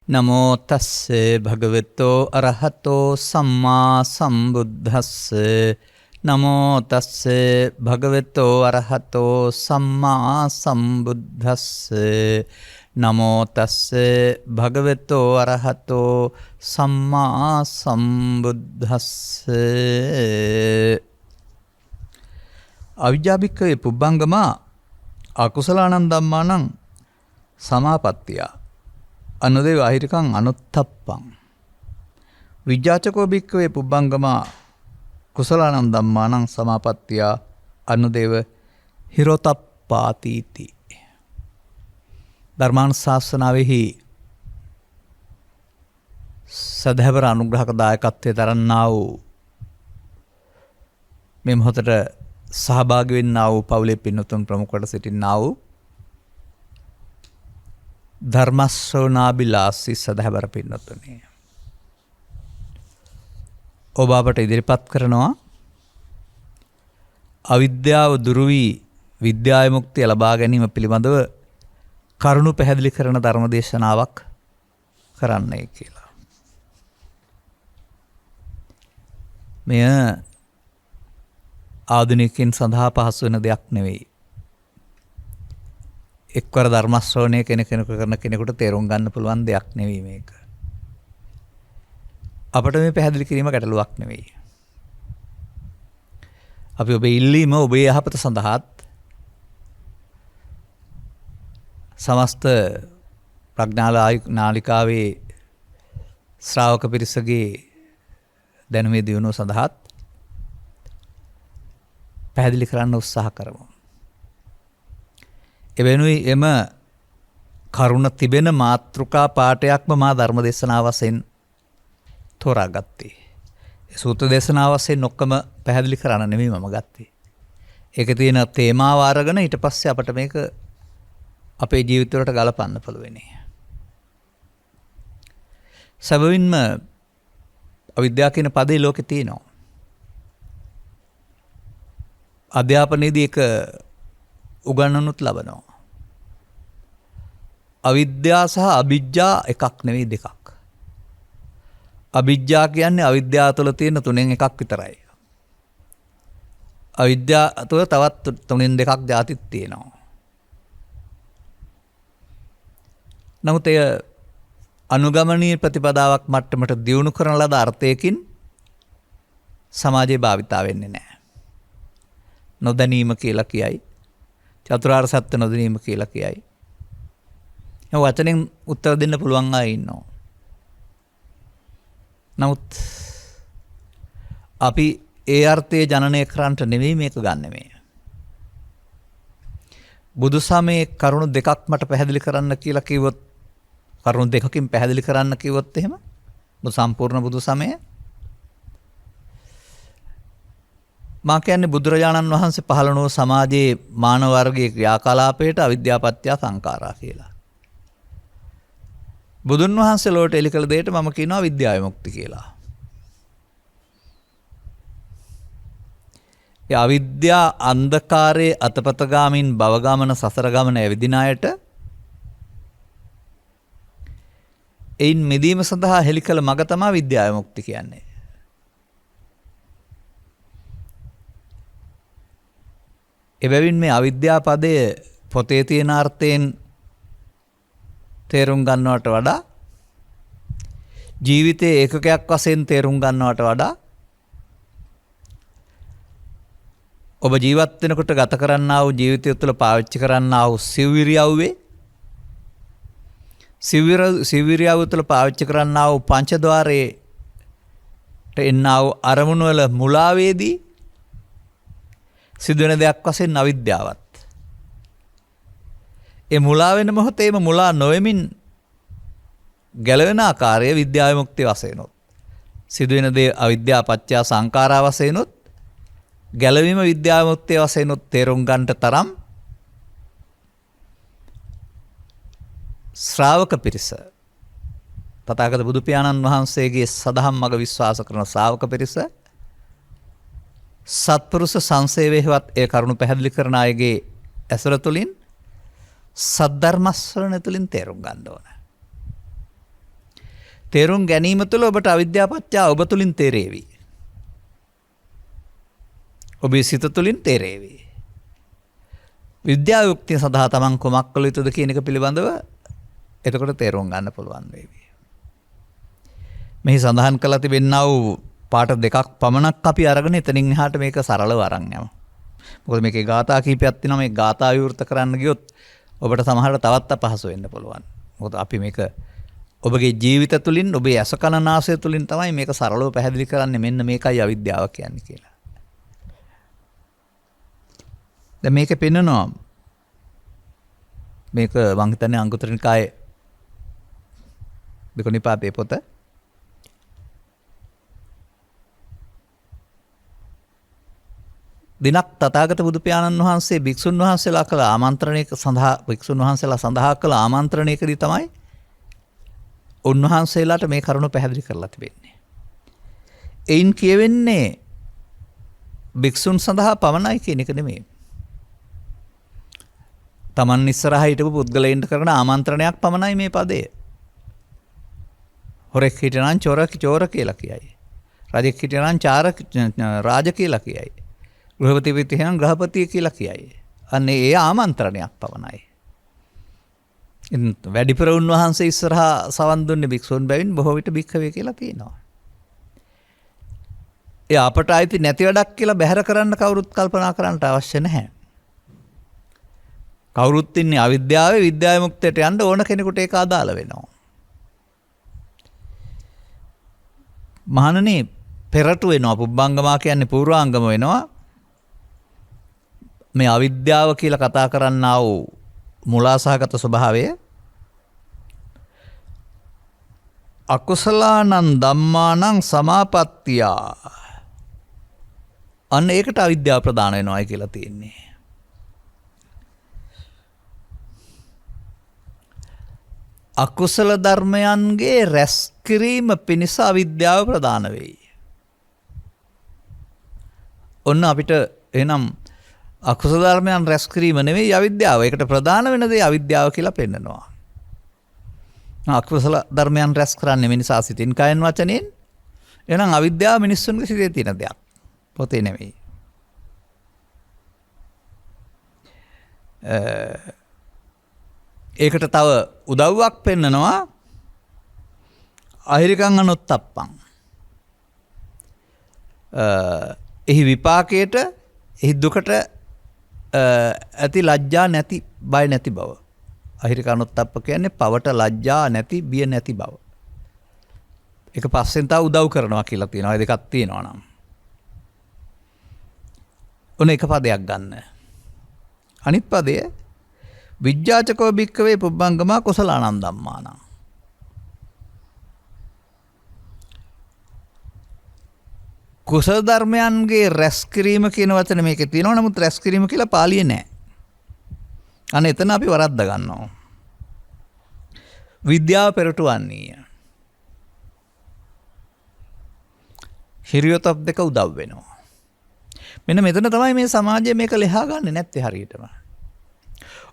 නමෝ තස්සේ භගවතෝ අරහතෝ සම්මා සම්බුද්දස්සේ නමෝ තස්සේ භගවතෝ අරහතෝ සම්මා සම්බුද්දස්සේ නමෝ තස්සේ භගවතෝ අරහතෝ සම්මා සම්බුද්දස්සේ අවිජ්ජාභික්ඛවේ පුබ්බංගමා අකුසලානං ධම්මානං සමාපත්තිය අනුදේව අහිරිකං අනුත්තප්පං විජ්ජාචකෝ භික්ඛවේ පුබ්බංගමා කුසලානං ධම්මානං සමාපත්තිය අනුදේව හිරොතප්පාතිති ධර්මානුශාසනාවෙහි සදහවර අනුග්‍රහක දායකත්වයේ දරන්නා වූ මේ මොහොතට සහභාගී වෙන්නා වූ පවුලේ පින්වතුන් ප්‍රමුඛවට සිටින්නා වූ ධර්මශ්‍රවණාබිලාසී සදහවර පින්වතුනි, ඔබ අපට ඉදිරිපත් කරනවා අවිද්‍යාව දුරු වී විද්‍යා විමුක්තිය ලබා ගැනීම පිළිබඳව කරුණු පැහැදිලි කරන ධර්ම දේශනාවක් කරන්නයි කියලා. මෙය ආධුනිකයින් සඳහා පහසු වෙන දෙයක් නෙවෙයි. එක්වර ධර්ම ශ්‍රවණය කෙනෙකු කරන කෙනෙකුට තේරුම් ගන්න පුළුවන් දෙයක් නෙවෙයි මේක. අපට මේ පැහැදිලි කිරීම ගැටලුවක් නෙවෙයි. අපි ඔබේ ඉල්ලීම ඔබේ යහපත සඳහාත් සමස්ත ප්‍රඥා නාලිකාවේ ශ්‍රාවක පිරිසගේ දැනුමේ දියුණුව සඳහාත් පැහැදිලි කරන්න උත්සාහ කරමු. එවැනුයි එම කරුණ තිබෙන මාතෘකා පාඨයක්ම මා ධර්ම දේශනාව වශයෙන් තෝරාගත්තේ. සූත්‍ර දේශනාව වශයෙන් ඔක්කොම පැහැදිලි කරන්න නෙමෙයි මම ගත්තේ. ඒකේ තියෙන තේමාව අරගෙන ඊට පස්සේ අපිට මේක අපේ ජීවිතවලට ගලපන්න පුළුවනි. සැබවින්ම අවිද්‍යාව කියන පදේ ලෝකේ තියෙනවා. අධ්‍යාපනයේදී ඒක උගන්වනුත් ලබනවා. අවිද්‍යාව සහ අවිජ්ජා එකක් නෙවෙයි දෙකක්. අවිජ්ජා කියන්නේ අවිද්‍යාව තුළ තියෙන තුනෙන් එකක් විතරයි. අවිද්‍යාව තුළ තවත් තුනෙන් දෙකක් ಜಾතිත් තියෙනවා. නමුත් එය අනුගමනීය ප්‍රතිපදාවක් මට්ටමට දියුණු කරන ලද අර්ථයකින් සමාජයේ භාවිතා වෙන්නේ නැහැ. නොදැනීම කියලා කියයි. චතුරාර්ය සත්‍ය නොදැනීම කියලා කියයි. ඒ වචනෙන් උත්තර දෙන්න පුළුවන් අය ඉන්නවා. නමුත් අපි ඒ අර්ථයේ ජනනය කරන්නට නෙවෙයි මේක ගන්න මේ. බුදු සමයේ කරුණු දෙකක් මට පැහැදිලි කරන්න කියලා කිව්වොත්, කරුණු දෙකකින් පැහැදිලි කරන්න කිව්වොත් එහෙම සම්පූර්ණ බුදු සමය මා කියන්නේ බුදුරජාණන් වහන්සේ පහළ වූ සමාජයේ මානව වර්ගයේ ක්‍රියාකලාපයට අවිද්‍යාපත්‍ය සංඛාරා කියලා. බුදුන් වහන්සේ ලෝට එලි කළ දෙයට මම කියනවා විද්‍යා විමුක්ති කියලා. ඒ අවිද්‍යා අන්ධකාරයේ අතපතගාමින් භවගමන සසර ගමන ඇවිදින අයට එයින් මිදීම සඳහා හෙලි කළ මඟ තමයි විද්‍යා විමුක්ති කියන්නේ. එබැවින් මේ අවිද්‍යා පදය පොතේ තියෙන අර්ථයෙන් තේරුම් ගන්නවට වඩා ජීවිතයේ ඒකකයක් වශයෙන් තේරුම් ගන්නවට වඩා ඔබ ජීවත් වෙනකොට ගත කරන්නා වූ ජීවිතය තුළ පාවිච්චි කරන්නා වූ සිව්විරියව තුළ පාවිච්චි කරන්නා වූ පංචද්වාරයට එන්නා වූ අරමුණු වල මුලාවේදී සිදුවෙන දෙයක් වශයෙන් අවිද්‍යාවත්. ඒ මුලා වෙන මොහොතේම මුලා නොවෙමින් ගැලවෙන ආකාරය විද්‍යා විමුක්තිය වශයෙන් උත්. සිදුවෙන දේ අවිද්‍යා පත්‍ය සංඛාරා වශයෙන් උත් ගැලවීම විද්‍යා විමුක්තිය වශයෙන් උත් තේරුම් ගන්නට තරම් ශ්‍රාවක පිරිස, තථාගත බුදු පියාණන් වහන්සේගේ සදහම් මඟ විශ්වාස කරන ශ්‍රාවක පිරිස සත්පුරුෂ සංසේවයේවත් ඒ කරුණු පැහැදිලි කරන අයගේ ඇසුර තුළින් සද්ධර්ම ශ්‍රවණය තුළින් තේරුම් ගන්න ඕන. තේරුම් ගැනීම තුළ ඔබට අවිද්‍යාව පත්‍ය ඔබ තුලින් තේරේවි. ඔබේ සිත තුලින් තේරේවි. විද්‍යා යුක්තිය සඳහා තමන් කුමක් කළ යුතුද කියන එක පිළිබඳව එතකොට තේරුම් ගන්න පුළුවන් වේවි. මෙහි සඳහන් කරලා තිබෙනා වූ පාට දෙකක් පමණක් අපි අරගෙන එතනින් එහාට මේක සරලව අරන් යමු. මොකද මේකේ ගාථා කීපයක් තියෙනවා. මේ ගාථා විවෘත කරන්න ගියොත් ඔබට සමහරට තවත් අපහසු වෙන්න පුළුවන්. මොකද අපි මේක ඔබගේ ජීවිත තුලින් ඔබේ ඇස කන නාසය තුලින් තමයි මේක සරලව පැහැදිලි කරන්නේ. මෙන්න මේකයි අවිද්‍යාව කියන්නේ කියලා. දැන් මේක පෙන්නනවා. මේක මං හිතන්නේ අංගුත්තර නිකායේ බිකුනිපාතේ පොත. දිනක් තථාගත බුදු පියාණන් වහන්සේ භික්ෂුන් වහන්සේලා කළ ආමන්ත්‍රණයක සඳහා භික්ෂුන් වහන්සේලා සඳහා කළ ආමන්ත්‍රණයකදී තමයි උන්වහන්සේලාට මේ කරුණ පැහැදිලි කරලා තිබෙන්නේ. එයින් කියවෙන්නේ භික්ෂුන් සඳහා පමණයි කියන එක නෙමෙයි. තමන් ඉස්සරහා හිටපු පුද්ගලයන්ට කරන ආමන්ත්‍රණයක් පමණයි මේ පදය. හොරෙක් හිටියනම් චෝර කියලා කියයි. රජෙක් හිටියනම් රාජ කියලා කියයි. ගෘහපති හිටියනම් ගෘහපති කියලා කියයි. අන්න ඒ ආමන්ත්‍රණයක් පමණයි. වැඩිපුර උන්වහන්සේ ඉස්සරහා සවන් දුන්නේ භික්ෂුන් බැවින් බොහෝ විට භික්ඛවේ කියලා තියෙනවා. ඒ අපට ආйти නැති වැඩක් කියලා බැහැර කරන්න කවුරුත් කල්පනා කරන්නට අවශ්‍ය නැහැ. කවුරුත් ඉන්නේ අවිද්‍යාවේ විද්‍යාවේ මුක්තයට යන්න ඕන කෙනෙකුට ඒක අදාළ වෙනවා. මහණනි පෙරටු වෙනවා. පුබ්බංගමා කියන්නේ පූර්වාංගම වෙනවා. මේ අවිද්‍යාව කියලා කතා කරන්නා වූ මුලාසහගත ස්වභාවය අකුසලානං ධම්මානං සමාපත්තියා. අන්න ඒකට අවිද්‍යාව ප්‍රදාන වෙනවායි කියලා තියෙන්නේ. අකුසල ධර්මයන්ගේ රැස් කිරීම පිණිස අවිද්‍යාව ප්‍රදාන වෙයි. ඔන්න අපිට එහෙනම් අකුසල ධර්මයන් රැස් කිරීම නෙවෙයි අවිද්‍යාව. ඒකට ප්‍රධාන වෙන දේ අවිද්‍යාව කියලා පෙන්නනවා. අකුසල ධර්මයන් රැස් කරන්නේ මිනිසා සිතින් කයෙන් වචනෙන්. එහෙනම් අවිද්‍යාව මිනිස්සුන්ගේ සිතේ තියෙන දෙයක්. පොතේ නෙවෙයි. ඒකට තව උදව්වක් පෙන්නනවා අහිරිකං අනුත්තප්පං. එහි විපාකයට එහි දුකට ඇති ලැජ්ජා නැති බය නැති බව. අහිරික අනුත්තප්ප කියන්නේ පවට ලැජ්ජා නැති බිය නැති බව. ඒක පස්සෙන් තව උදව් කරනවා කියලා තියෙනවා. ඒ දෙකක් තියෙනවා නම්. ඔන්න එක පදයක් ගන්න. අනිත් පදය විජ්ජාචකෝ භික්ඛවේ පුබ්බංගමා කුසලානං ධම්මානං. කුසල ධර්මයන්ගේ රැස් කිරීම කියන වචන මේකේ තියෙනවා. නමුත් රැස් කිරීම කියලා පාලියේ නැහැ. අන්න එතන අපි වරද්ද ගන්නවා. විද්‍යාව පෙරටුවන්නේය. හිරියොතප් දෙක උදව් වෙනවා. මෙන්න මෙතන තමයි මේ සමාජය මේක ලෙහා ගන්නේ නැත්තේ හරියටම.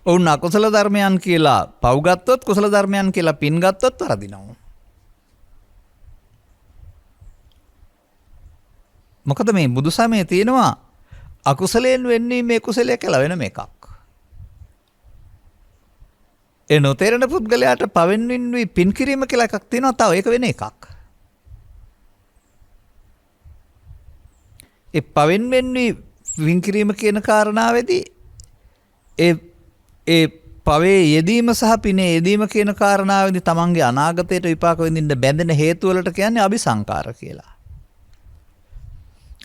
ඔවුන් අකුසල ධර්මයන් කියලා පව් ගත්තොත් කුසල ධර්මයන් කියලා පින් ගත්තොත් වරදිනවා. මොකද මේ බුදු සමයේ තියෙනවා අකුසලයෙන් වෙන්නේ මේ කුසලයේ කියලා වෙන එකක්. ඒ නොතේරෙන පුද්ගලයාට පවෙන් වෙන්නේ පින් කිරීම කියලා එකක් තියෙනවා. තව ඒක වෙන එකක්. ඒ පවෙන් වෙන්නේ පින් කිරීම කියන කාරණාවේදී ඒ පවේ යෙදීම සහ පිනේ යෙදීම කියන කාරණාවේදී තමන්ගේ අනාගතයට විපාක විඳින්න බැඳෙන හේතු වලට කියන්නේ අபிසංකාර කියලා.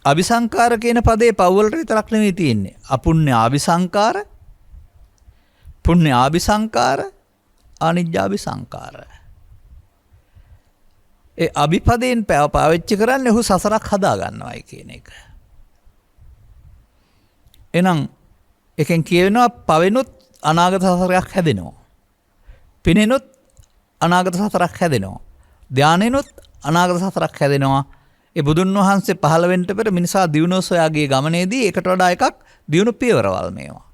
අபிසංකාර කියන පදේ පව් වලට විතරක් නෙවෙයි තියෙන්නේ. අපුණ්‍ය ආபிසංකාර, පුණ්‍ය ආபிසංකාර, අනිජ්ජාபிසංකාර. ඒ අභිපදයෙන් පාවිච්චි කරන්නේ ඔහු සසරක් හදා ගන්නවායි කියන එක. එහෙනම් එකෙන් කියවෙනවා පවෙනුත් අනාගත සසරයක් හැදෙනවා. පිනෙනුත් අනාගත සසරක් හැදෙනවා. ධානයෙනුත් අනාගත සසරක් හැදෙනවා. ඒ බුදුන් වහන්සේ පහළ වෙන්න පෙර මිනිසා දියුණුව සොයාගේ ගමනේදී ඒකට වඩා එකක් දියුණු පියවරවල් මේවා.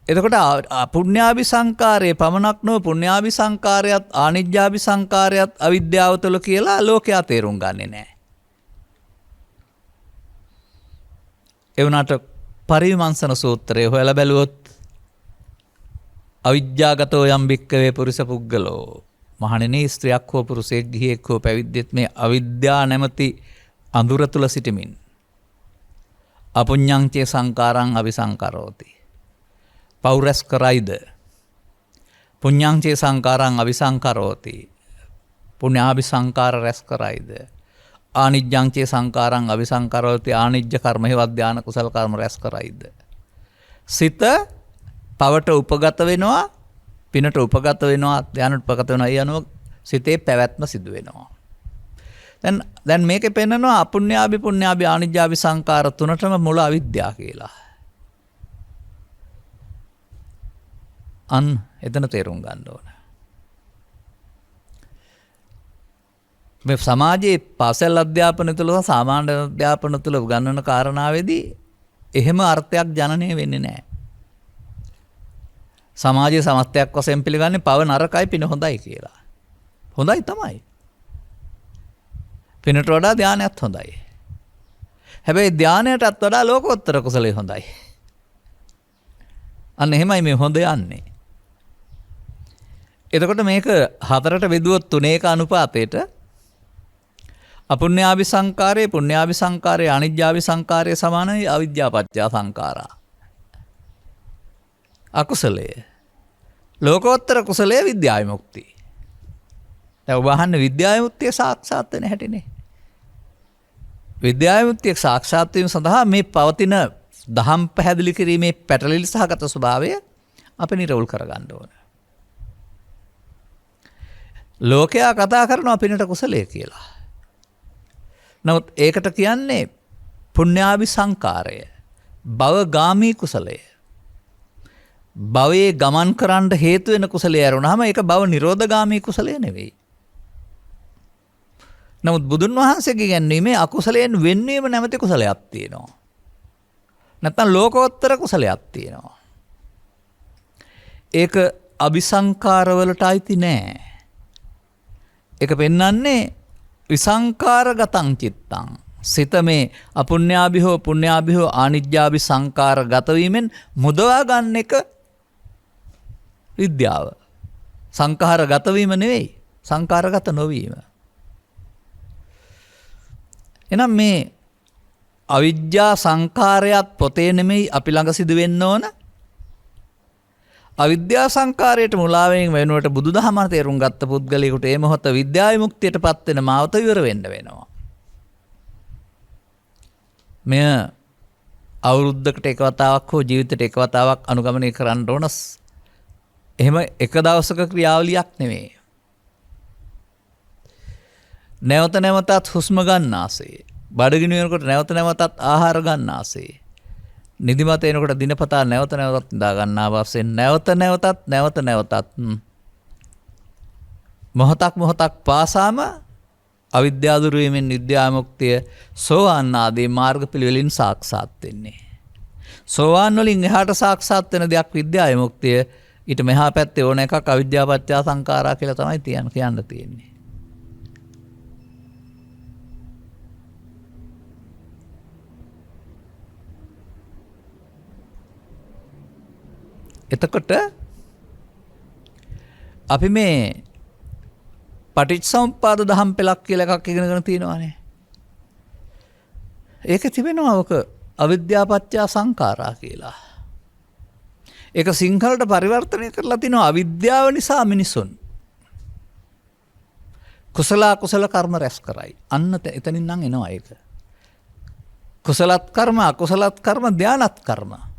එතකොට පුණ්‍යාභි සංකාරයේ පමණක් නොව පුණ්‍යාභි සංකාරයත් ආනිජ්ජාභි සංකාරයත් අවිද්‍යාව තුළ කියලා ලෝකයා තේරුම් ගන්නේ නැහැ. ඒ වුණාට පරිවිමංශන සූත්‍රය හොයලා බැලුවොත් අවිද්‍යාගතෝ යම් භික්කවේ පුරුෂ පුද්ගලෝ මහණෙනි ස්ත්‍රියක් හෝ පුරුෂයෙක් ගිහියෙක් හෝ පැවිද්දෙක් මේ අවිද්‍යා නැමැති අඳුර තුල සිටමින් අපුඤ්ඤං චේ සංකාරං අபிසංකරෝති පෞරස් කරයිද පුඤ්ඤං චේ සංකාරං අபிසංකරෝති පුඤ්ඤාභි සංකාර රැස් කරයිද ආනිජ්ජං චේ සංකාරං අபிසංකරෝති ආනිජ්ජ කර්ම හේවත් ධාන කුසල කර්ම රැස් කරයිද සිත පවට උපගත වෙනවා පිනට උපගත වෙනවා ධානට උපගත වෙනවා ඒ අනුව සිතේ පැවැත්ම සිදු වෙනවා දැන් මේකේ පෙන්නනවා අපුඤ්ඤාභි පුඤ්ඤාභි ආනිජ්ජාභි සංකාර තුනටම මුල අවිද්‍යාව කියලා අන් එතන තේරුම් ගන්න ඕන මේ සමාජයේ පාසල් අධ්‍යාපන තුළ සාමාන්‍ය අධ්‍යාපන තුළ උගන්වන කාරණාවේදී එහෙම අර්ථයක් ජනනය වෙන්නේ නැහැ. සමාජයේ සමස්තයක් වශයෙන් පිළිගන්නේ පව නරකයි පින හොඳයි කියලා. හොඳයි තමයි. පිනට වඩා ධානයත් හොඳයි. හැබැයි ධානයටත් වඩා ලෝකෝත්තර කුසලයේ හොඳයි. අන්න එහෙමයි මේ හොඳ යන්නේ. එතකොට මේක හතරට බෙදුවොත් තුනේක අනුපාතයට අපුඤ්ඤාභි සංකාරේ පුඤ්ඤාභි සංකාරේ අනිජ්ජාභි සංකාරේ සමානයි අවිද්‍යාපච්චය සංකාරා. අකුසලයේ ලෝකෝත්තර කුසලයේ විද්‍යා විමුක්තිය. දැන් ඔබ අහන්නේ විද්‍යා විමුක්තිය සාක්ෂාත් වෙන හැටිනේ. විද්‍යා විමුක්තිය සාක්ෂාත් වීම සඳහා මේ පවතින දහම් පැහැදිලි කිරීමේ පැටලිලි සහගත ස්වභාවය අපි නිරවුල් කරගන්න ඕන. ලෝකයා කතා කරනවා පිනට කුසලයේ කියලා. නමුත් ඒකට කියන්නේ පුණ්‍යාභි සංකාරය භවගාමී කුසලය. භවයේ ගමන් කරන්න හේතු වෙන කුසලය ඇරුණාම ඒක භව නිරෝධගාමී කුසලය නෙවෙයි. නමුත් බුදුන් වහන්සේගේ ගැන්වීමේ අකුසලයෙන් වෙන්වීම නැමැති කුසලයක් තියෙනවා. නැත්නම් ලෝකෝත්තර කුසලයක් තියෙනවා. ඒක අபிසංකාරවලට අයිති නෑ. ඒක පෙන්වන්නේ විසංකාරගතං චිත්තං සිත මේ අපුඤ්ඤාභි හෝ පුඤ්ඤාභි හෝ ආනිජ්ජාභි සංකාර ගත වීමෙන් මුදවා ගන්න එක විද්‍යාව. සංඛාර ගත වීම නෙවෙයි සංකාරගත නොවීම. එහෙනම් මේ අවිද්‍යා සංකාරයත් පොතේ නෙමෙයි අපි ළඟ සිදු වෙන්න ඕන. අවිද්‍යා සංකාරයට මුලාවෙන් වෙනුවට බුදුදහම තේරුම් ගත්ත පුද්ගලයෙකුට ඒ මොහොත විද්‍යා විමුක්තියටපත් වෙන මාවත ඉවර වෙන්න වෙනවා. මෙය අවුරුද්දකට එක වතාවක් හෝ ජීවිතයට එක වතාවක් අනුගමනය කරන්න ඕන. එහෙම එක දවසක ක්‍රියාවලියක් නෙමෙයි. නැවත නැවතත් හුස්ම ගන්න ආසේ. බඩගිනි වෙනකොට නැවත නැවතත් ආහාර ගන්න ආසේ. නිදිමත එනකොට දිනපතා නැවත නැවතත් නිදා ගන්නා වශයෙන් නැවත නැවතත් මොහොතක් පාසාම අවිද්‍යාව දුරු වීමෙන් විද්‍යා විමුක්තිය සෝවාන් ආදී මාර්ගපිළිවෙලින් සාක්ෂාත් වෙන්නේ. සෝවාන් වලින් එහාට සාක්ෂාත් වෙන දෙයක් විද්‍යා විමුක්තිය. ඊට මෙහා පැත්තේ ඕන එකක් අවිද්‍යාපච්චය සංඛාරා කියලා තමයි කියන්න තියෙන්නේ. එතකොට අපි මේ පටිච්චසමුප්පාද දහම් පෙළක් කියලා එකක් ඉගෙනගෙන තියෙනවානේ. ඒක තිබෙනවා ඔක අවිද්‍යාපච්චය සංඛාරා කියලා. ඒක සිංහලට පරිවර්තනය කරලා තිනවා අවිද්‍යාව නිසා මිනිසුන් කුසල කර්ම රැස් කරයි. අන්න එතනින් නම් එනවා ඒක. කුසලත් කර්ම අකුසලත් කර්ම ධානත් කර්ම.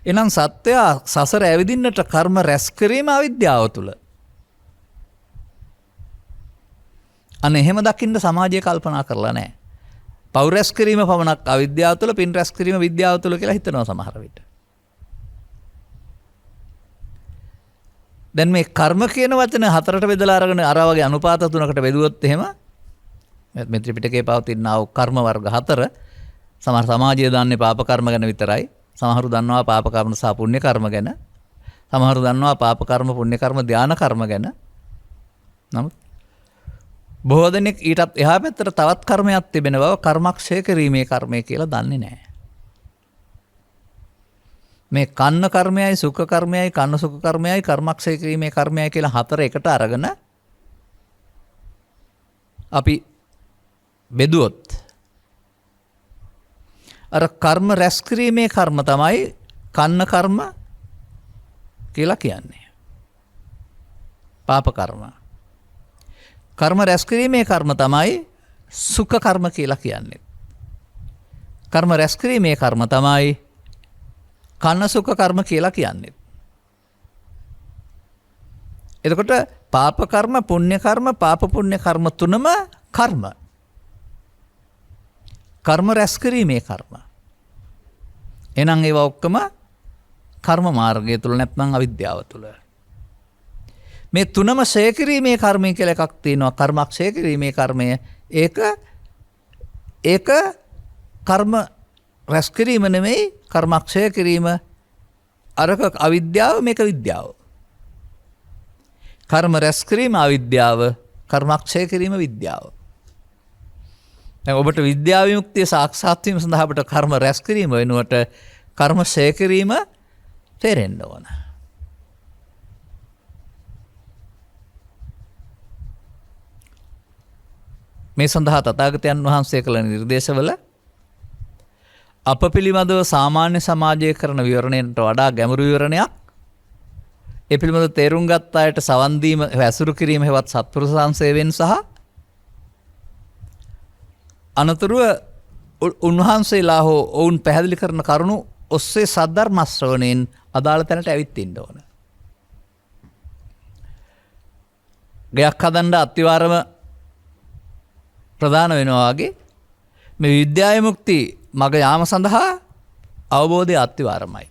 එනම් සත්‍යය සසර ඇවිදින්නට කර්ම රැස් කිරීම අවිද්‍යාව තුළ. අන්න එහෙම දකින්න සමාජය කල්පනා කරලා නැහැ. පව් රැස් කිරීම පමණක් අවිද්‍යාව තුළ, පින් රැස් කිරීම විද්‍යාව තුළ කියලා හිතනවා සමහර විට. දැන් මේ කර්ම කියන වචන හතරට බෙදලා අරගෙන අර වගේ අනුපාත තුනකට බෙදුවොත් එහෙම මේ ත්‍රිපිටකයේ පවතින කර්ම වර්ග හතර සමහර සමාජය දන්නේ පාප කර්ම ගැන විතරයි. සමහරු දන්නවා පාප කර්ම සහ පුණ්‍ය කර්ම ගැන. සමහරු දන්නවා පාප කර්ම, පුණ්‍ය කර්ම, ධාන කර්ම ගැන. නමුත් බොහෝ දෙනෙක් ඊටත් එහා පැත්තට තවත් කර්මයක් තිබෙන බව කර්මක්ෂය කිරීමේ කර්මය කියලා දන්නේ නැහැ. මේ කන්න කර්මයයි, සුඛ කර්මයයි, කන්න සුඛ කර්මයයි, කර්මක්ෂය කිරීමේ කර්මයයි කියලා හතර එකට අරගෙන අපි බෙදුවොත් අර කර්ම රැස් කිරීමේ කර්ම තමයි කන්න කර්ම කියලා කියන්නේ. පාප කර්ම. කර්ම රැස් කිරීමේ කර්ම තමයි සුඛ කර්ම කියලා කියන්නේ. කර්ම රැස් කිරීමේ කර්ම තමයි කන්න සුඛ කර්ම කියලා කියන්නේ. එතකොට පාප කර්ම, පුණ්‍ය කර්ම, පාප පුණ්‍ය කර්ම තුනම කර්ම. කර්ම රැස් කිරීමේ කර්ම. එහෙනම් ඒවා ඔක්කොම කර්ම මාර්ගය තුල නැත්නම් අවිද්‍යාව තුල. මේ තුනම ක්ෂය කිරීමේ කර්මය කියලා එකක් තියෙනවා. කර්මක්ෂය කිරීමේ කර්මය. ඒක කර්ම රැස් කිරීම නෙමෙයි, කර්මක්ෂය කිරීම. අරක අවිද්‍යාව, මේක විද්‍යාව. කර්ම රැස් කිරීම අවිද්‍යාව, කර්මක්ෂය කිරීම විද්‍යාව. දැන් ඔබට විද්‍යා විමුක්තිය සාක්ෂාත් වීම සඳහා ඔබට කර්ම රැස් කිරීම වෙනුවට කර්ම ක්ෂය කිරීම තේරෙන්න ඕන. මේ සඳහා තථාගතයන් වහන්සේ කළ නිර්දේශවල අප පිළිබඳව සාමාන්‍ය සමාජයේ කරන විවරණයට වඩා ගැඹුරු විවරණයක්, ඒ පිළිබඳව තේරුම් ගත් අයට සවන් දීම, ඇසුරු කිරීම හෙවත් සත්පුරුෂ සංසේවයෙන් සහ අනතුරුව උන්වහන්සේලා හෝ ඔවුන් පැහැදිලි කරන කරුණු ඔස්සේ සද්ධර්ම ශ්‍රවණයෙන් අදාළ තැනට ඇවිත් ඉන්න ඕන. ගයක් හදන්න අත්විවරම ප්‍රධාන වෙනවා වගේ මේ විද්‍යා විමුක්ති මග යාම සඳහා අවබෝධය අත්විවරමයි.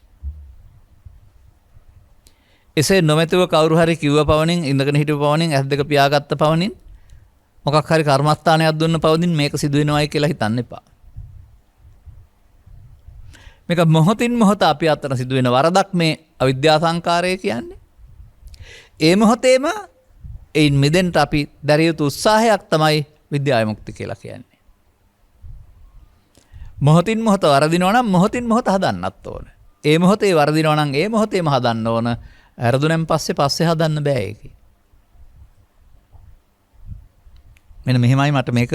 එසේ නොමැතිව කවුරු හරි කිව්ව පවණින්, ඉඳගෙන හිටපු පවණින්, ඇස් දෙක පියාගත්ත පවණින්, මොකක් හරි කර්මස්ථානයක් දුන්න පවණින් මේක සිදු වෙනවයි කියලා හිතන්න එපා. මේක මොහොතින් මොහොත අපි අතර සිදුවෙන වරදක් මේ අවිද්‍යා සංකාරය කියන්නේ. ඒ මොහොතේම එයින් මිදෙන්න අපි දැරිය යුතු උත්සාහයක් තමයි විද්‍යා විමුක්ති කියලා කියන්නේ. මොහොතින් මොහොත වරදිනවා නම් මොහොතින් මොහොත හදන්නත් ඕන. ඒ මොහොතේ වරදිනවා නම් ඒ මොහොතේම හදන්න ඕන. වැරදුනෙන් පස්සේ හදන්න බෑ ඒක. මෙන්න මෙහෙමයි මට මේක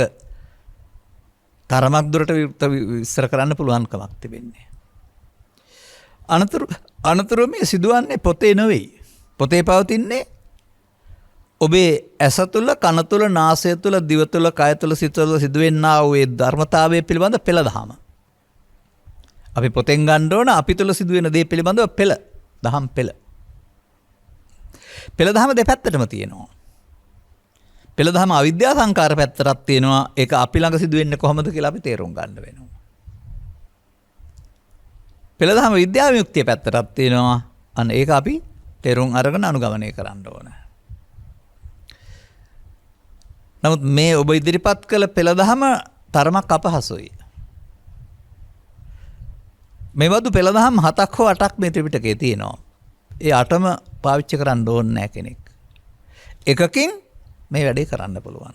තරමක් දුරට විස්තර කරන්න පුළුවන්කමක් තිබෙන්නේ. අනතුරු මේ සිදුවන්නේ පොතේ නෙවෙයි. පොතේ පවතින්නේ ඔබේ ඇස තුළ, කන තුළ, නාසය තුළ, දිව තුළ, කය තුළ, සිත තුළ සිදුවෙනා වූ ඒ ධර්මතාවය පිළිබඳ පෙළ දහම. අපි පොතෙන් ගන්න ඕන අපි තුළ සිදුවෙන දේ පිළිබඳව පෙළ දහම් පෙළ. පෙළ දහම දෙපැත්තටම තියෙනවා. පෙළ දහම අවිද්‍යා සංකාර පැත්තටත් තියෙනවා. ඒක අපි ළඟ සිදුවෙන්නේ කොහොමද කියලා අපි තේරුම් ගන්න වෙනවා. පෙළ දහම විද්‍යා විමුක්තිය පැත්තටත් තියෙනවා. අන්න ඒක අපි තේරුම් අරගෙන අනුගමනය කරන්න ඕන. නමුත් මේ ඔබ ඉදිරිපත් කළ පෙළ දහම තරමක් අපහසුයි. මේවදු පෙළ දහම් 7ක් හෝ 8ක් මේ ත්‍රිපිටකයේ තියෙනවා. ඒ 8ම පාවිච්චි කරන්න ඕනේ නැහැ කෙනෙක්. එකකින් මේ වැඩේ කරන්න පුළුවන්.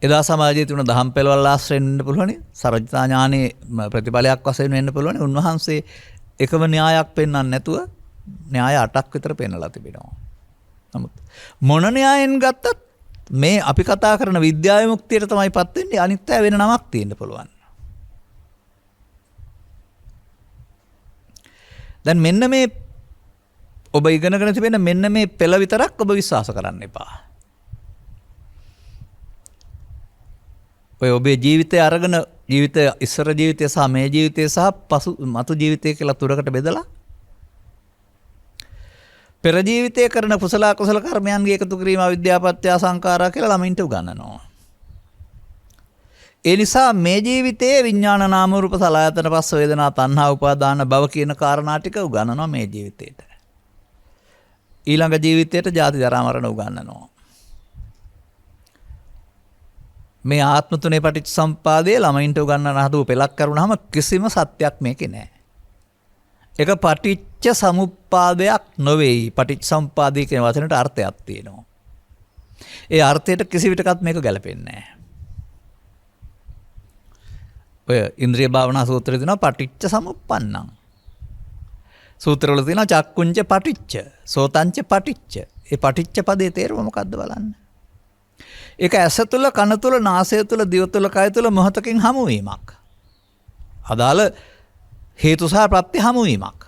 එදා සමාජයේ තිබුණ දහම් පෙළවල් ආශ්‍රයෙන් වෙන්න පුළුවන්. සර්වඥතා ඥානයේ ප්‍රතිඵලයක් වශයෙන් වෙන්න පුළුවන්. උන්වහන්සේ එකම න්‍යායක් පෙන්වන්න නැතුව න්‍යාය 8ක් විතර පෙන්වලා තිබෙනවා. නමුත් මොන න්‍යායෙන් ගත්තත් මේ අපි කතා කරන විද්‍යා විමුක්තියට තමයිපත් වෙන්නේ. අනිත් අය වෙන නමක් තියෙන්න පුළුවන්. දැන් මෙන්න මේ ඔබ ඉගෙනගෙන තිබෙන මෙන්න මේ පෙළ විතරක් ඔබ විශ්වාස කරන්න එපා. ඔය ඔබේ ජීවිතය අරගෙන ජීවිතය ඉස්සර ජීවිතය සහ මේ ජීවිතය සහ පසු මතු ජීවිතය කියලා තුනකට බෙදලා පෙර ජීවිතයේ කරන කුසල අකුසල කර්මයන්ගේ එකතු කිරීම අවිද්‍යාපත්‍ය සංඛාරා කියලා ළමින්ට උගන්වනවා. ඒ නිසා මේ ජීවිතයේ විඥාන නාම රූප සලආයතන පස්ස වේදනා තණ්හා උපාදාන භව කියන කාරණා ටික උගන්වනවා මේ ජීවිතේට. ඊළඟ ජීවිතයට ජාති ජරා මරණ උගන්වනවා. මේ ආත්ම තුනේ පටිච්චසම්පාදයේ ළමින්ට උගන්වන හදව පෙලක් කරුණාම කිසිම සත්‍යක් මේකේ නැහැ. ඒක පටිච්ච සමුප්පාදයක් නොවේයි. පටිච්ච සමුප්පාදය කියන වචනට අර්ථයක් තියෙනවා. ඒ අර්ථයට කිසි විටකත් මේක ගැලපෙන්නේ නැහැ. ඔය ඉන්ද්‍රිය භාවනා සූත්‍රයේ තියෙනවා පටිච්ච සමුප්පන්නං. සූත්‍රවල තියෙනවා චක්කුංච පටිච්ච, සෝතංච පටිච්ච. ඒ පටිච්ච පදේ තේරුම මොකද්ද බලන්න. ඒක ඇස තුල, කන තුල, නාසය තුල, දිව තුල, කය තුල මොහතකින් හමු වීමක්. අදාළ හේතු සහ ප්‍රත්‍ය හමු වීමක්.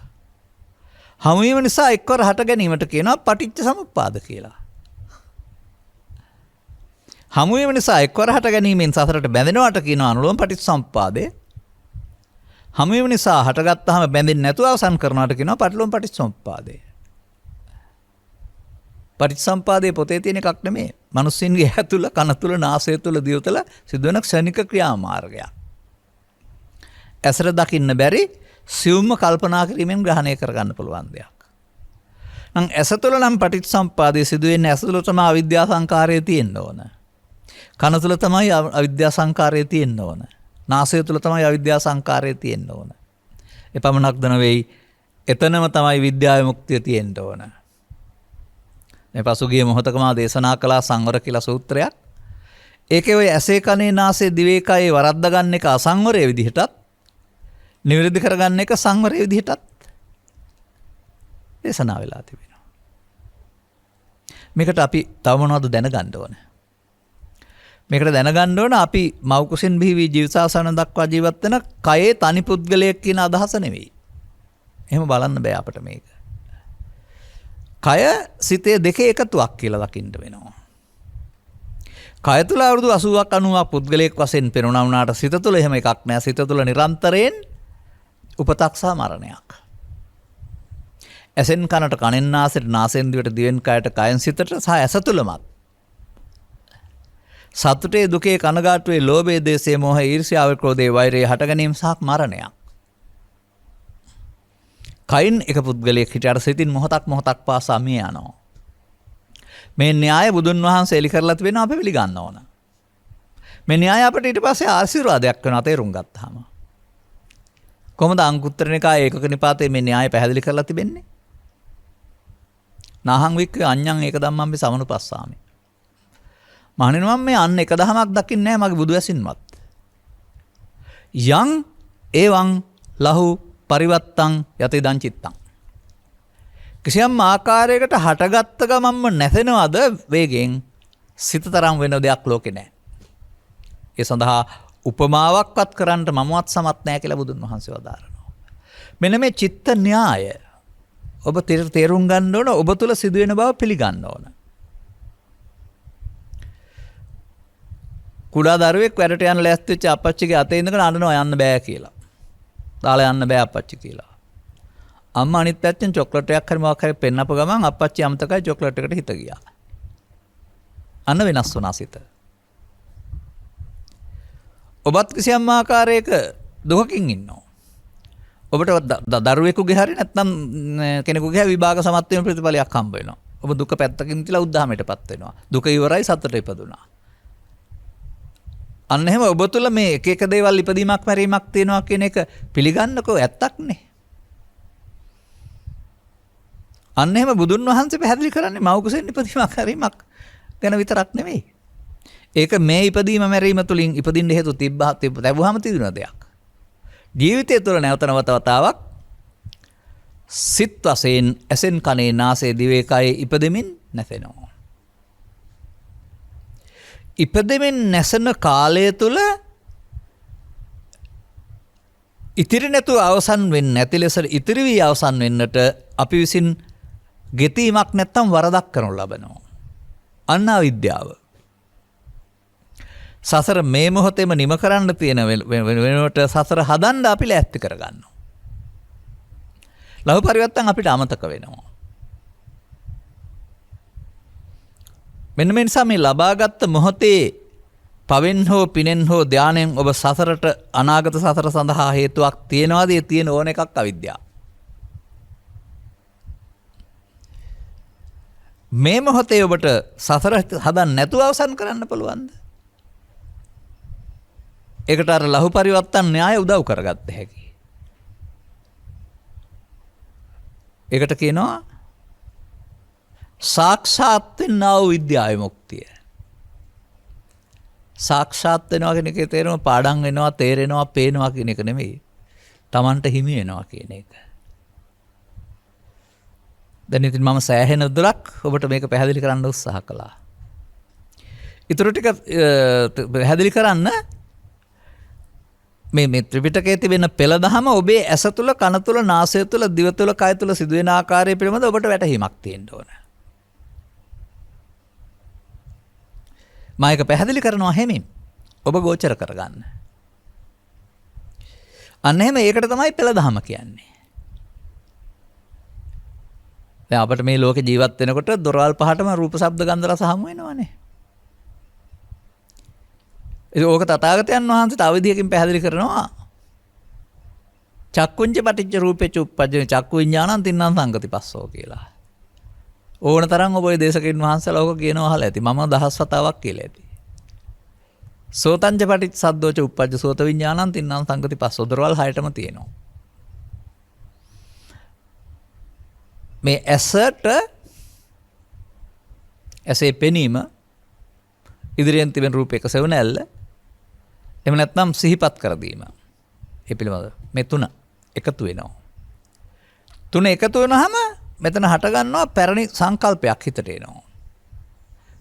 හමු වීම නිසා එක්වර හට ගැනීමට කියනවා පටිච්ච සමුප්පාද කියලා. හමු වීම නිසා එක්වර හට ගැනීමෙන් සසරට බැඳෙනවට කියනවා අනුලෝම පටිච්ච සමුප්පාදේ. හමු වීම නිසා හටගත්තාම බැඳෙන්නේ නැතුව අවසන් කරනවට කියනවා පටිලෝම පටිච්ච සමුප්පාදේ. පටිච්චසමුපාදයේ පොතේ තියෙන එකක් නෙමෙයි. මිනිස්සුන්ගේ ඇහැ තුල, කන තුල, නාසය තුල, දිව තුල සිදුවෙන ක්ෂණික ක්‍රියාමාර්ගයක්. ඇසට දකින්න බැරි සියුම්ම කල්පනා කිරීමෙන් ග්‍රහණය කරගන්න පුළුවන් දෙයක්. නම් ඇස තුල නම් පටිච්චසමුපාදයේ සිදුවෙන්නේ ඇස තුල තමයි අවිද්‍යා සංකාරය තියෙන්න ඕන. කන තුල තමයි අවිද්‍යා සංකාරය තියෙන්න ඕන. නාසය තුල තමයි අවිද්‍යා සංකාරය තියෙන්න ඕන. එපමණක්ද නෙවෙයි, එතනම තමයි විද්‍යාවේ මුක්තිය තියෙන්න ඕන. මේ පසුගිය මොහොතක මා දේශනා කළා සංවර කියලා සූත්‍රයක්. ඒකේ ඔය ඇසේ කනේ නාසයේ දිවේ කයේ වරද්ද ගන්න එක අසංවරයේ විදිහටත්, නිවැරදි කරගන්න එක සංවරයේ විදිහටත් දේශනා වෙලා තිබෙනවා. මේකට අපි තව මොනවද දැනගන්න ඕන? මේකට දැනගන්න ඕන අපි මව් කුසින් බිහි ජීවිතාසන දක්වා ජීවත් වෙන කයේ තනි පුද්ගලයෙක් කියන අදහස නෙවෙයි. එහෙම බලන්න බෑ අපිට මේක. කය සිතේ දෙකේ එකතුවක් කියලා දකින්න වෙනවා. කය තුල අවුරුදු 80ක් 90ක් පුද්ගලයෙක් වශයෙන් පෙනුණා වුණාට සිත තුල එහෙම එකක් නෑ. සිත තුල නිරන්තරයෙන් උපතක් සහ මරණයක්. ඇසෙන් කනට, කනෙන් නාසයට, නාසයෙන් දිවට, දිවෙන් කයට, කයෙන් සිතට සහ ඇස තුලමත් සතුටේ, දුකේ, කනගාටුවේ, ලෝභයේ, දේශයේ, මොහේ, ඊර්ෂ්‍යාවේ, ක්‍රෝධයේ, වෛරයේ හට ගැනීම සහ මරණයක්. කයින් එක පුද්ගලයෙක් හිටියට සිතින් මොහොතක් පාසා මිය යනවා. මේ න්‍යාය බුදුන් වහන්සේ එලි කරලා තිබෙනවා අපි පිළිගන්න ඕන. මේ න්‍යාය අපිට ඊට පස්සේ ආශිර්වාදයක් වෙනවා තේරුම් ගත්තාම. කොහොමද අංගුත්තර නිකායේ ඒකක නිපාතයේ මේ න්‍යාය පැහැදිලි කරලා තිබෙන්නේ? නාහං වික්ඛේ අඤ්ඤං ඒක ධම්මං සමනුපස්සාමි. මහණෙනි මම මේ අන්න එක දහමක් දකින්නේ නැහැ මගේ බුදු ඇසින්වත්. යං එවං ලහු පරිවත්තං යතිදං චිත්තං. කිසියම් ආකාරයකට හටගත්ත ගමන්ම නැසෙනවද වේගෙන් සිත තරම් වෙන දෙයක් ලෝකේ නැහැ. ඒ සඳහා උපමාවක්වත් කරන්න මමවත් සමත් නැහැ කියලා බුදුන් වහන්සේ වදාරනවා. මෙන්න මේ චිත්ත න්‍යාය ඔබ තේරුම් ගන්න ඕන, ඔබ තුල සිදුවෙන බව පිළිගන්න ඕන. කුඩා දරුවෙක් වැඩට යන ලෑස්ති වෙච්ච අපච්චිගේ අතේ ඉඳගෙන අඬනවා යන්න බෑ කියලා. දාලා යන්න බෑ අපච්චි කියලා. අම්මා අනිත් පැත්තෙන් චොක්ලට් එකක් හරි මොකක් හරි පෙන්නපු ගමන් අපච්චි අමතකයි චොක්ලට් එකට හිත ගියා. අන්න වෙනස් වුණා සිත. ඔබත් කිසියම් ආකාරයක දුකකින් ඉන්නවා. ඔබට දරුවෙකුගේ හරි නැත්නම් කෙනෙකුගේ විභාග සමත් වෙන ප්‍රතිඵලයක් හම්බ වෙනවා. ඔබ දුක පැත්තකින් තියලා උද්දාමයටපත් වෙනවා. දුක ඉවරයි සතුට ඉපදුනා. අන්න එහෙම ඔබ තුළ මේ එක එක දේවල් ඉපදීමක් මැරීමක් තියෙනවා කියන එක පිළිගන්නකෝ ඇත්තක් නේ. අන්න එහෙම බුදුන් වහන්සේ පැහැදිලි කරන්නේ මව් කුසෙන් ඉපදීමක් මැරීමක් ගැන විතරක් නෙවෙයි. ඒක මේ ඉපදීම මැරීම තුලින් ඉපදින්න හේතු තිබ්බහම තිබුණ දෙයක්. ජීවිතය තුළ නැවත වතාවක් සිත් වශයෙන් ඇසෙන් කනේ නාසයේ දිවේ කයේ ඉපදෙමින් නැසෙනවා. ඉපදෙමින් නැසෙන කාලය තුළ ඉතිරි නැතුව අවසන් වෙන්නේ නැති ලෙස ඉතිරි වී අවසන් වෙන්නට අපි විසින් ගෙතීමක් නැත්තම් වරදක් කරනු ලබනවා. අන්න අවිද්‍යාව. සසර මේ මොහොතේම නිම කරන්න තියෙන වෙනකොට සසර හදන්න අපි ලෑස්ති කරගන්නවා. ලහු පරිවර්තන අපිට අමතක වෙනවා. මෙන්න මේ නිසා මේ ලබාගත් මොහොතේ පවෙන් හෝ පිනෙන් හෝ ධානයෙන් ඔබ සසරට අනාගත සසර සඳහා හේතුවක් තියනවාද? ඒ තියෙන ඕන එකක් අවිද්‍යාව. මේ මොහොතේ ඔබට සසර හදන්න නැතුව අවසන් කරන්න පුළුවන්ද? ඒකට අර ලහු පරිවර්තන න්‍යාය උදව් කරගත්ත හැකි. ඒකට කියනවා සාක්ෂාත් වෙනා වූ විද්‍යා විමුක්තිය. සාක්ෂාත් වෙනවා කියන එකේ තේරුම පාඩම් වෙනවා, තේරෙනවා, පේනවා කියන එක නෙමෙයි. Tamanට හිමි වෙනවා කියන එක. දැන් ඉතින් මම සෑහෙන දුරක් ඔබට මේක පැහැදිලි කරන්න උත්සාහ කළා. ඊටු ටික පැහැදිලි කරන්න මේ ත්‍රිපිටකයේ තිබෙන පෙළ දහම ඔබේ ඇස තුල, කන තුල, නාසය තුල, දිව තුල, කය තුල සිදුවෙන ආකාරය පිළිබඳ ඔබට වැටහීමක් තියෙන්න ඕන. මම ඒක පැහැදිලි කරනවා හැමින් ඔබ ගෝචර කරගන්න. අන්න එහෙම ඒකට තමයි පෙළ දහම කියන්නේ. දැන් අපිට මේ ලෝකේ ජීවත් වෙනකොට දොරවල් පහටම රූප, ශබ්ද, ගන්ධ, රස හමු වෙනවනේ. ඒක තථාගතයන් වහන්සේ තව විදිහකින් පැහැදිලි කරනවා. චක්කුංච පටිච්ච රූපේච උප්පජ්ජන චක්කු විඥානං තින්නම් සංගතිපස්සෝ කියලා. ඕන තරම් ඔබ ඔය දේශකයන් වහන්සේලා ඕක කියනවා අහලා ඇති. මම දහස් වතාවක් කියලා ඇති. සෝතංච පටිච්ච සද්දෝච උප්පජ්ජ සෝත විඥානං තින්නම් සංගතිපස්සෝ දොරවල් හයටම තියෙනවා. මේ ඇසට ඇසේ පෙනීම ඉදිරියෙන් තිබෙන රූපයක සෙවණැල්ල එහෙම නැත්නම් සිහිපත් කර දීම. ඒ පිළිබඳ මේ තුන එකතු වෙනවා. තුන එකතු වෙනහම මෙතන හට ගන්නවා පැරණි සංකල්පයක් හිතට එනවා.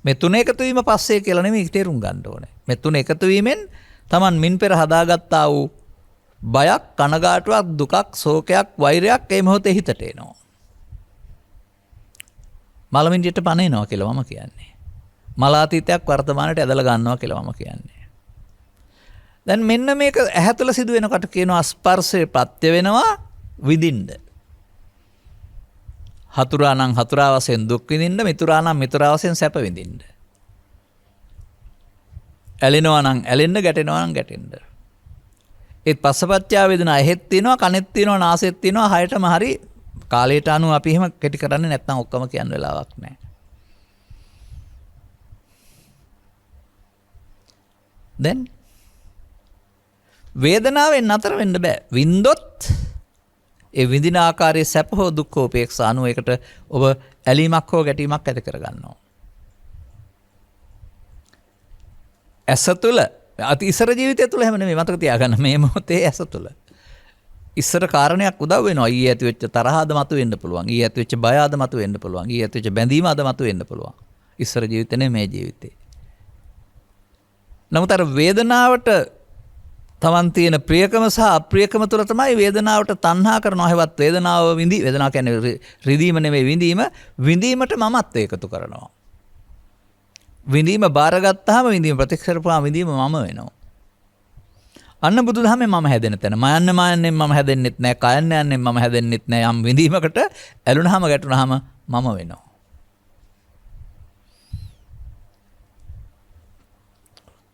මේ තුන එකතු වීම පස්සේ කියලා නෙමෙයි තේරුම් ගන්න ඕනේ. මේ තුන එකතු වීමෙන් Taman මින් පෙර හදාගත්තා වූ බයක්, කනගාටුවක්, දුකක්, ශෝකයක්, වෛරයක් ඒ මොහොතේ හිතට එනවා. මලමින්දියට පණිනවා කියලා මම කියන්නේ. මලාතීතයක් වර්තමානයට ඇදලා ගන්නවා කියලා මම කියන්නේ. දැන් මෙන්න මේක ඇහැ තුළ සිදු වෙනකොට කියනවා ස්පර්ශය ප්‍රත්‍ය වෙනවා විඳින්න. හතුරා නම් හතුරා වශයෙන් දුක් විඳින්න, මිතුරා නම් මිතුරා වශයෙන් සැප විඳින්න. ඇලෙනවා නම් ඇලෙන්න, ගැටෙනවා නම් ගැටෙන්න. ඒත් පස්සපච්චා වේදනා එහෙත් තියෙනවා, කනෙත් තියෙනවා, නාසෙත් තියෙනවා, හයටම හරි කාලයට අනුව අපි එහෙම කෙටි කරන්නේ නැත්නම් ඔක්කොම කියන්න වෙලාවක් නැහැ. දැන් වේදනාවෙන් නතර වෙන්න බෑ. වින්දොත් ඒ විඳින ආකාරයේ සැප හෝ දුක් හෝ උපේක්ෂා අනුව ඒකට ඔබ ඇලීමක් හෝ ගැටීමක් ඇති කරගන්නවා. ඇස තුළ අති ඉස්සර ජීවිතය තුළ එහෙම නෙමෙයි මතක තියාගන්න මේ මොහොතේ ඇස තුළ. ඉස්සර කාරණයක් උදව් වෙනවා. ඊයේ ඇති වෙච්ච තරහද මතු වෙන්න පුළුවන්. ඊයේ ඇති වෙච්ච බය ආද මතු වෙන්න පුළුවන්. ඊයේ ඇති වෙච්ච බැඳීම ආද මතු වෙන්න පුළුවන්. ඉස්සර ජීවිතේ නෙමෙයි මේ ජීවිතේ. නමුත් අර වේදනාවට තමන් තියෙන ප්‍රියකම සහ අප්‍රියකම තුළ තමයි වේදනාවට තණ්හා කරනවා. හැවත් වේදනාව වේදනාව කියන්නේ රිදීම නෙමෙයි විඳීම. විඳීමට මමත් එකතු කරනවා. විඳීම බාරගත්තාම විඳීම ප්‍රතික්ෂේපවා විඳීම මම වෙනවා. අන්න බුදුදහමේ මම හැදෙන තැන. මායන්නේ මම හැදෙන්නෙත් නැහැ. කයන්න යන්නේ මම හැදෙන්නෙත් නැහැ. යම් විඳීමකට ඇලුනහම ගැටුනහම මම වෙනවා.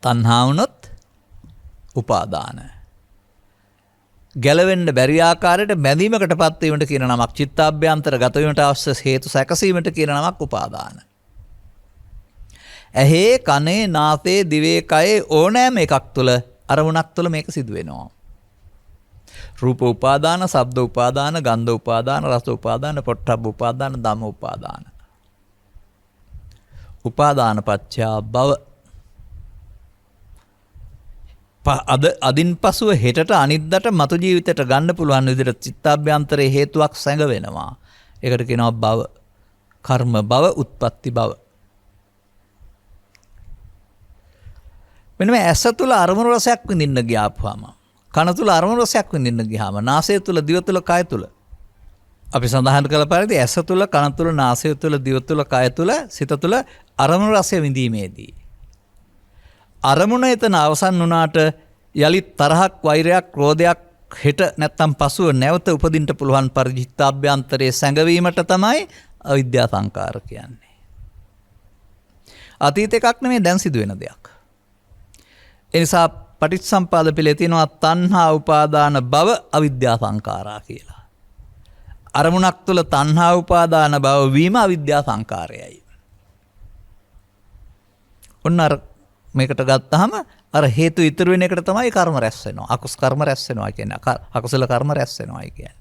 තණ්හා වුණොත් උපාදාන. ගැලවෙන්න බැරි ආකාරයට බැඳීමකටපත් වීමට කියන නමක්, චිත්තාභ්‍යන්තර ගත වීමට අවශ්‍ය හේතු සැකසීමට කියන නමක් උපාදාන. ඇහි, කනේ, නාසයේ, දිවේ, කයේ ඕනෑම එකක් තුළ අරමුණක් තුළ මේක සිදු වෙනවා. රූප උපාදාන, ශබ්ද උපාදාන, ගන්ධ උපාදාන, රස උපාදාන, පොට්ටබ්බ උපාදාන, ධම්ම උපාදාන. උපාදාන පත්‍යා භව. අදින් පසුව හෙටට අනිද්දට මතු ජීවිතයට ගන්න පුළුවන් විදිහට චිත්තාභ්‍යන්තරයේ හේතුවක් සැඟ වෙනවා. ඒකට කියනවා භව. කර්ම භව, උත්පත්ති භව. මෙන්න මේ ඇස තුළ අරමුණු රසයක් විඳින්න ගියාපුවාම, කන තුළ අරමුණු රසයක් විඳින්න ගියාම, නාසය තුළ, දිව තුළ, කය තුළ අපි සඳහන් කළ පරිදි ඇස තුළ, කන තුළ, නාසය තුළ, දිව තුළ, කය තුළ, සිත තුළ අරමුණු රසය විඳීමේදී අරමුණ එතන අවසන් වුණාට යලිත් තරහක්, වෛරයක්, ක්‍රෝධයක් හෙට නැත්තම් පසුව නැවත උපදින්න පුළුවන් පරිචිත්තාභ්‍යන්තරයේ සැඟවීමට තමයි අවිද්‍යා සංකාර කියන්නේ. අතීත එකක් නෙමෙයි, දැන් සිදුවෙන දෙයක්. ඒ නිසා පටිච්චසම්පාද පිළේ තියෙනවා තණ්හා උපාදාන භව අවිද්‍යා සංකාරා කියලා. අරමුණක් තුළ තණ්හා උපාදාන භව වීම අවිද්‍යා සංකාරයයි. ඔන්න අර මේකට ගත්තාම අර හේතු ඉතුරු වෙන එකට තමයි කර්ම රැස් වෙනවා. අකුසල කර්ම රැස් වෙනවා කියන්නේ. අකුසල කර්ම රැස් වෙනවා කියන්නේ.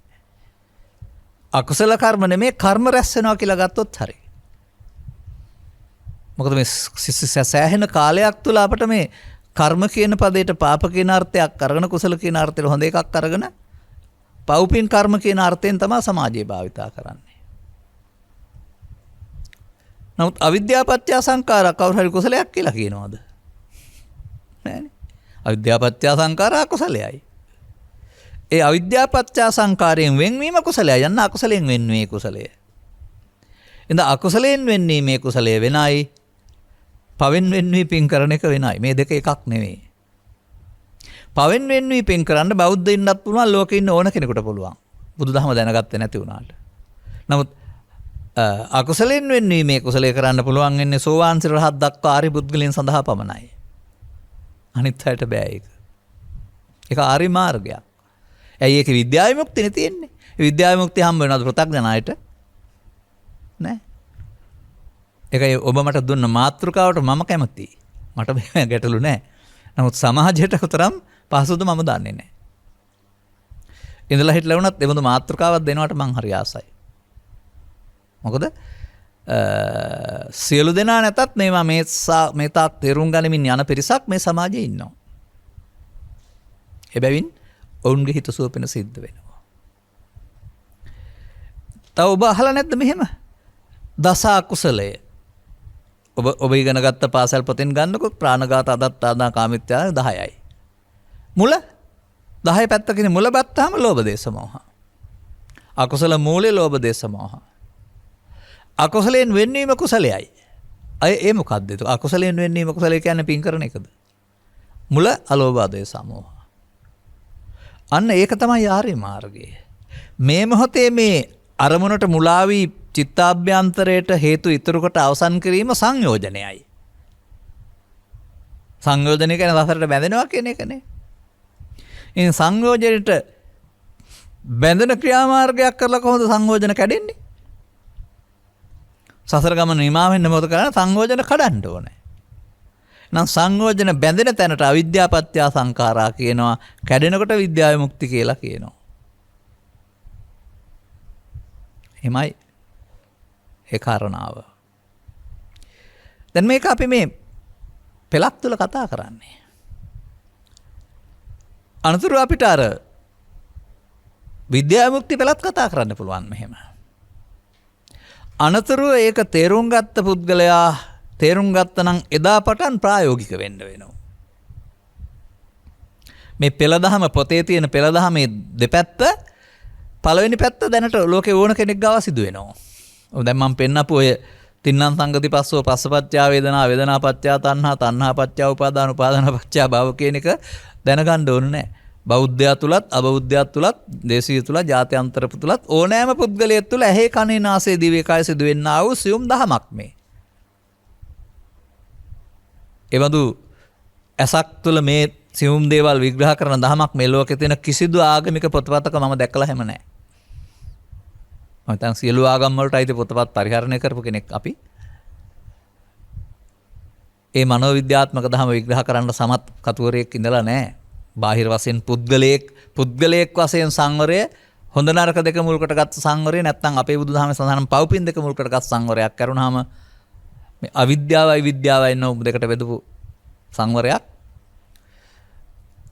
අකුසල කර්ම නෙමේ කර්ම රැස් වෙනවා කියලා ගත්තොත් හරි. මොකද මේ සෑහෙන කාලයක් තුල අපිට මේ කර්ම කියන පදයට පාප කියන අර්ථයක් අරගෙන කුසල කියන අර්ථයට හොඳ එකක් අරගෙන පව්පින් කර්ම කියන අර්ථයෙන් තමයි සමාජයේ භාවිතා කරන්නේ. නමුත් අවිද්‍යාව පත්‍ය සංඛාරා කවුරු හරි කුසලයක් කියලා කියනවද? නෑනේ. අවිද්‍යාව පත්‍ය සංඛාරා කුසලයයි. ඒ අවිද්‍යාව පත්‍ය සංඛාරයෙන් වෙන්වීම කුසලයයි. යන්න අකුසලයෙන් වෙන්වීම කුසලය. ඉතින් අකුසලයෙන් වෙන්නේ මේ කුසලය වෙනයි. පවෙන් වෙන්වී පින් කරන එක වෙනයි. මේ දෙක එකක් නෙවෙයි. පවෙන් වෙන්වී පින් කරන්න බෞද්ධ ඉන්නත් පුළුවන්, ලෝකේ ඉන්න ඕන කෙනෙකුට පුළුවන්. බුදුදහම දැනගත්තේ නැති වුණාට. නමුත් අකුසලෙන් වෙන්වී මේ කුසලයේ කරන්න පුළුවන් වෙන්නේ සෝවාන් සිර රහත් දක්වා ආර්ය පුද්ගලයන් සඳහා පමණයි. අනිත් අයට බෑ ඒක. ඒක ආර්ය මාර්ගයක්. ඇයි ඒක විද්‍යා විමුක්තියනේ තියෙන්නේ. විද්‍යා විමුක්තිය හම්බ වෙනවද පෘථග්ජනයට? නෑ. ඒකයි ඔබ මට දුන්න මාතෘකාවට මම කැමතියි. මට මේ ගැටලු නෑ. නමුත් සමාජයට උතරම් පහසුද මම දන්නේ නෑ. ඉඳලා හිටලා වුණත් එබඳු මාතෘකාවක් දෙනවට මං හරි ආසයි. මොකද සියලු දෙනා නැතත් මේවා මේ තාක් තේරුම් ගනිමින් යන පිරිසක් මේ සමාජයේ ඉන්නවා. එබැවින් ඔවුන්ගේ හිතසුව වෙන සිද්ධ වෙනවා. තව ඔබ අහලා නැද්ද මෙහෙම? දස අකුසලය. ඔබ ඉගෙන ගත්ත පාසල් පොතෙන් ගන්නකො ප්‍රාණඝාත, අදත්තාදාන, කාමිත්‍යාචාර 10යි. මුල 10 පැත්තකින් මුල බත්තාම ලෝභ දේශ මොහ. අකුසල මූලේ ලෝභ දේශ මොහ. අකුසලයෙන් වෙන්වීම කුසලයයි. ඒ මොකක්ද? අකුසලයෙන් වෙන්වීම කුසලය කියන්නේ පින් කරන එකද? මුල අලෝභ දේශ මොහ. අන්න ඒක තමයි ආර්ය මාර්ගය. මේ මොහොතේ මේ අරමුණට මුලා වී චිත්තාභ්‍යන්තරයට හේතු ඉතුරු කොට අවසන් කිරීම සංයෝජනයයි. සංයෝජනය කියන්නේ සසරට බැඳෙනවා කියන එකනේ. ඉතින් සංයෝජනයට බැඳෙන ක්‍රියාමාර්ගයක් කරලා කොහොමද සංයෝජන කැඩෙන්නේ? සසර ගමන නිමා වෙන්න මොකද කරන්නේ? සංයෝජන කඩන්න ඕනේ. නම් සංයෝජන බැඳෙන තැනට අවිද්‍යාව පත්‍ය සංඛාරා කියනවා. කැඩෙනකොට විද්‍යා විමුක්ති කියලා කියනවා. එමයි ඒ කාරණාව. දැන් මේක අපි මේ පෙළක් තුල කතා කරන්නේ. අනතුරු අපිට අර විද්‍යා විමුක්ති පෙළත් කතා කරන්න පුළුවන් මෙහෙම. අනතුරු ඒක තේරුම් ගත්ත පුද්ගලයා තේරුම් ගත්තනම් එදා පටන් ප්‍රායෝගික වෙන්න වෙනවා. මේ පෙළ දහම පොතේ තියෙන පෙළ දහමේ දෙපැත්ත පළවෙනි පැත්ත දැනට ලෝකේ ඕන කෙනෙක් ගාව සිදු වෙනවා. දැන් මම පෙන්නපු ඔය තින්නම් සංගති පස්සෝ පස්සපච්චා වේදනා වේදනාපච්චා තණ්හා තණ්හාපච්චා උපාදාන උපාදානපච්චා භව කියන එක දැනගන්න ඕනේ නැහැ. බෞද්ධයා තුලත් අබෞද්ධයා තුලත් දේශීය තුලත් ජාත්‍යන්තර තුලත් ඕනෑම පුද්ගලයෙක් තුල ඇහි කනේ නාසයේ දිවේ කය සිදු වෙන්නා වූ සියුම් දහමක් මේ. එවඳු ඇසක් තුල මේ සියුම් දේවල් විග්‍රහ කරන දහමක් මේ ලෝකේ තියෙන කිසිදු ආගමික පොතපතක මම දැකලා හැම නැහැ. මම හිතන් සියලු ආගම් වලට අයිති පොතපත් පරිහරණය කරපු කෙනෙක් අපි. ඒ මනෝවිද්‍යාත්මක දහම විග්‍රහ කරන්න සමත් කතුවරයෙක් ඉඳලා නැහැ. බාහිර වශයෙන් පුද්ගලයෙක් වශයෙන් සංවරය හොඳ නරක දෙක මුල් කොටගත් සංවරය නැත්නම් අපේ බුදුදහමේ සඳහන් පව්පින් දෙක මුල් කොටගත් සංවරයක් කරුණාම මේ අවිද්‍යාවයි විද්‍යාවයි නෝ දෙකට බෙදපු සංවරයක්